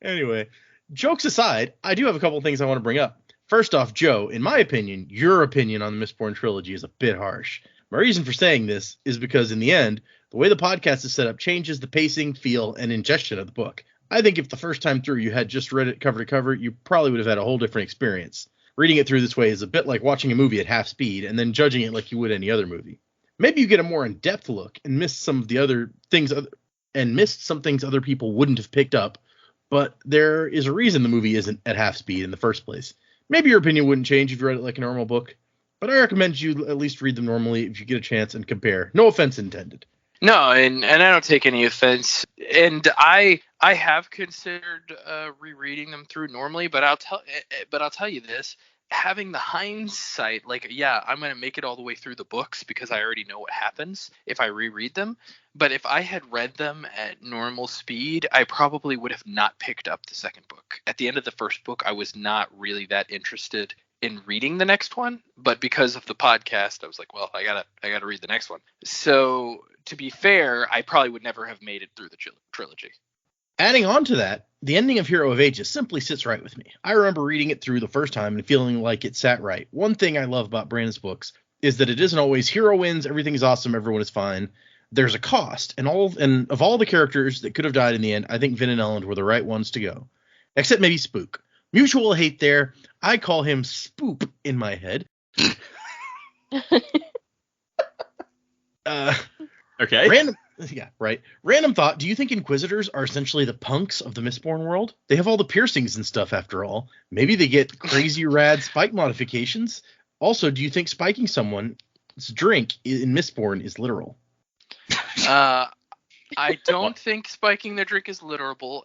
Anyway, jokes aside, I do have a couple things I want to bring up. First off, Joe, in my opinion, your opinion on the Mistborn trilogy is a bit harsh. My reason for saying this is because in the end, the way the podcast is set up changes the pacing, feel, and ingestion of the book. I think if the first time through you had just read it cover to cover, you probably would have had a whole different experience. Reading it through this way is a bit like watching a movie at half speed and then judging it like you would any other movie. Maybe you get a more in-depth look and missed some things other people wouldn't have picked up, but there is a reason the movie isn't at half speed in the first place. Maybe your opinion wouldn't change if you read it like a normal book, but I recommend you at least read them normally if you get a chance and compare. No offense intended. No, and I don't take any offense. And I have considered rereading them through normally, but I'll tell you this. Having the hindsight, like, yeah, I'm going to make it all the way through the books because I already know what happens if I reread them. But if I had read them at normal speed, I probably would have not picked up the second book. At the end of the first book, I was not really that interested in reading the next one. But because of the podcast, I was like, well, I gotta read the next one. So to be fair, I probably would never have made it through the trilogy. Adding on to that, the ending of Hero of Ages simply sits right with me. I remember reading it through the first time and feeling like it sat right. One thing I love about Brandon's books is that it isn't always hero wins, everything is awesome, everyone is fine. There's a cost, and of all the characters that could have died in the end, I think Vin and Elend were the right ones to go. Except maybe Spook. Mutual hate there. I call him Spoop in my head. Okay. Random thought. Do you think Inquisitors are essentially the punks of the Mistborn world? They have all the piercings and stuff after all. Maybe they get crazy rad spike modifications. Also, do you think spiking someone's drink in Mistborn is literal? I don't think spiking their drink is literal,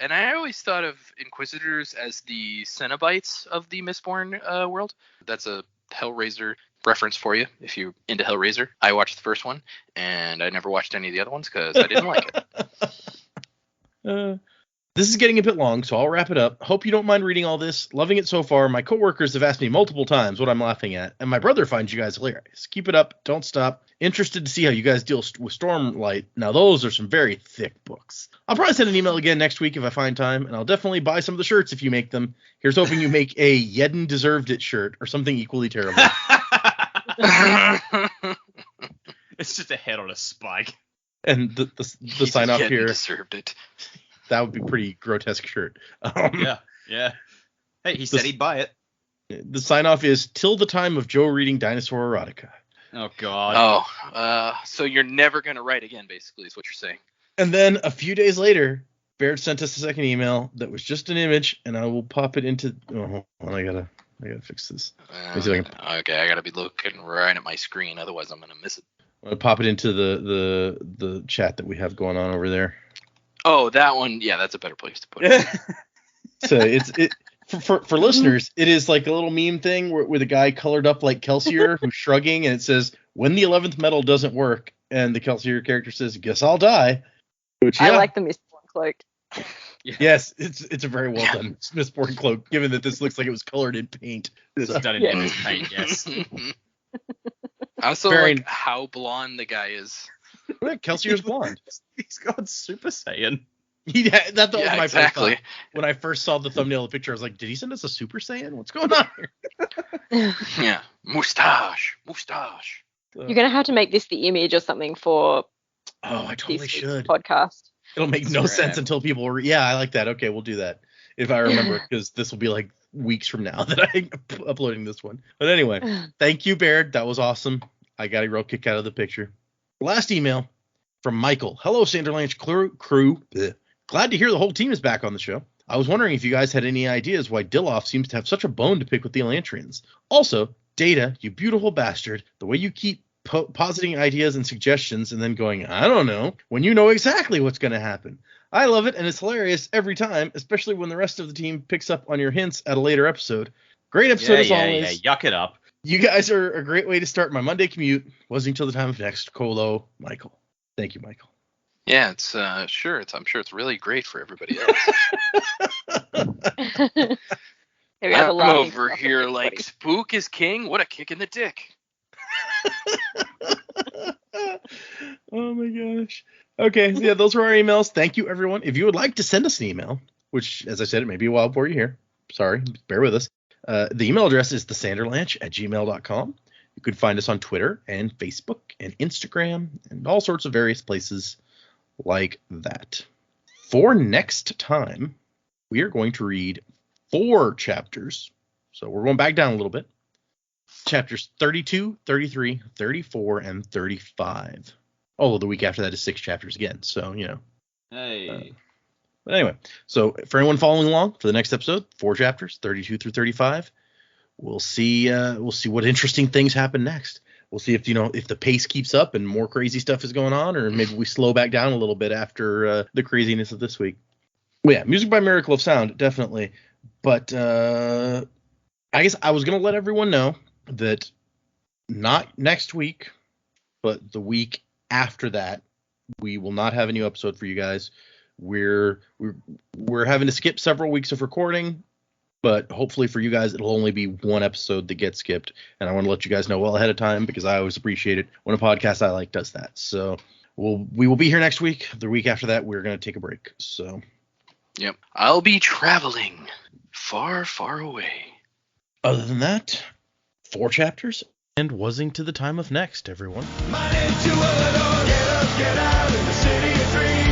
and I always thought of Inquisitors as the Cenobites of the Mistborn world. That's a Hellraiser reference for you if you're into Hellraiser. I watched the first one, and I never watched any of the other ones because I didn't like it. This is getting a bit long, so I'll wrap it up. Hope you don't mind reading all this. Loving it so far. My coworkers have asked me multiple times what I'm laughing at, and my brother finds you guys hilarious. Keep it up. Don't stop. Interested to see how you guys deal with Stormlight. Now, those are some very thick books. I'll probably send an email again next week if I find time, and I'll definitely buy some of the shirts if you make them. Here's hoping you make a Yedden deserved it shirt or something equally terrible. It's just a head on a spike. And the sign off here. Deserved it. That would be a pretty grotesque shirt. Yeah. Hey, he said he'd buy it. The sign off is till the time of Joe reading Dinosaur Erotica. Oh God. Oh, so you're never gonna write again, basically, is what you're saying. And then a few days later, Baird sent us a second email that was just an image, and I will pop it into. Oh, hold on, I gotta fix this. Okay, I gotta be looking right at my screen, otherwise I'm gonna miss it. I'm gonna pop it into the chat that we have going on over there. Oh, that one. Yeah, that's a better place to put it. So for listeners, it is like a little meme thing with a guy colored up like Kelsier who's shrugging, and it says, "When the 11th metal doesn't work," and the Kelsier character says, "Guess I'll die." Which, yeah. I like the Mistborn cloak. Yes, it's a very well done Mistborn cloak, given that this looks like it was colored in paint. It's done in paint, yes. I also like how blonde the guy is. Kelsier's blonde. He's got Super Saiyan. That was my exactly. first thought. When I first saw the thumbnail of the picture, I was like, did he send us a Super Saiyan? What's going on here? Yeah. Mustache. You're going to have to make this the image or something for I totally should. Podcast. It'll make no sense until people I like that. Okay, we'll do that. If I remember, because this will be like weeks from now that I'm uploading this one. But anyway, thank you, Baird. That was awesome. I got a real kick out of the picture. Last email from Michael. Hello, Sanderlanche crew. Blech. Glad to hear the whole team is back on the show. I was wondering if you guys had any ideas why Dilloff seems to have such a bone to pick with the Elantrians. Also, Data, you beautiful bastard, the way you keep positing ideas and suggestions and then going, I don't know, when you know exactly what's going to happen. I love it, and it's hilarious every time, especially when the rest of the team picks up on your hints at a later episode. Great episode as always. Yeah, yuck it up. You guys are a great way to start my Monday commute. Wasn't until the time of next. Colo, Michael. Thank you, Michael. Yeah, I'm sure it's really great for everybody else. I'm over here like Spook is king. What a kick in the dick. Oh my gosh. Okay, so yeah, those were our emails. Thank you, everyone. If you would like to send us an email, which, as I said, it may be a while before you hear. Sorry, bear with us. The email address is thesanderlanche@gmail.com. You can find us on Twitter and Facebook and Instagram and all sorts of various places like that. For next time, we are going to read 4 chapters So we're going back down a little bit. Chapters 32, 33, 34, and 35. Although the week after that is 6 chapters again. So, Hey. But anyway, so for anyone following along for the next episode, 4 chapters, 32 through 35, we'll see what interesting things happen next. We'll see if the pace keeps up and more crazy stuff is going on, or maybe we slow back down a little bit after the craziness of this week. Well, yeah, music by Miracle of Sound, definitely. But I guess I was going to let everyone know that not next week, but the week after that, we will not have a new episode for you guys. We're having to skip several weeks of recording, but hopefully for you guys, it'll only be one episode that gets skipped. And I want to let you guys know well ahead of time, because I always appreciate it when a podcast I like does that. So we will be here next week. The week after that, we're going to take a break. So. Yep. I'll be traveling far, far away. Other than that, 4 chapters and wasing to the time of next, everyone. My name's Iadon. Get up, get out in the city of dreams.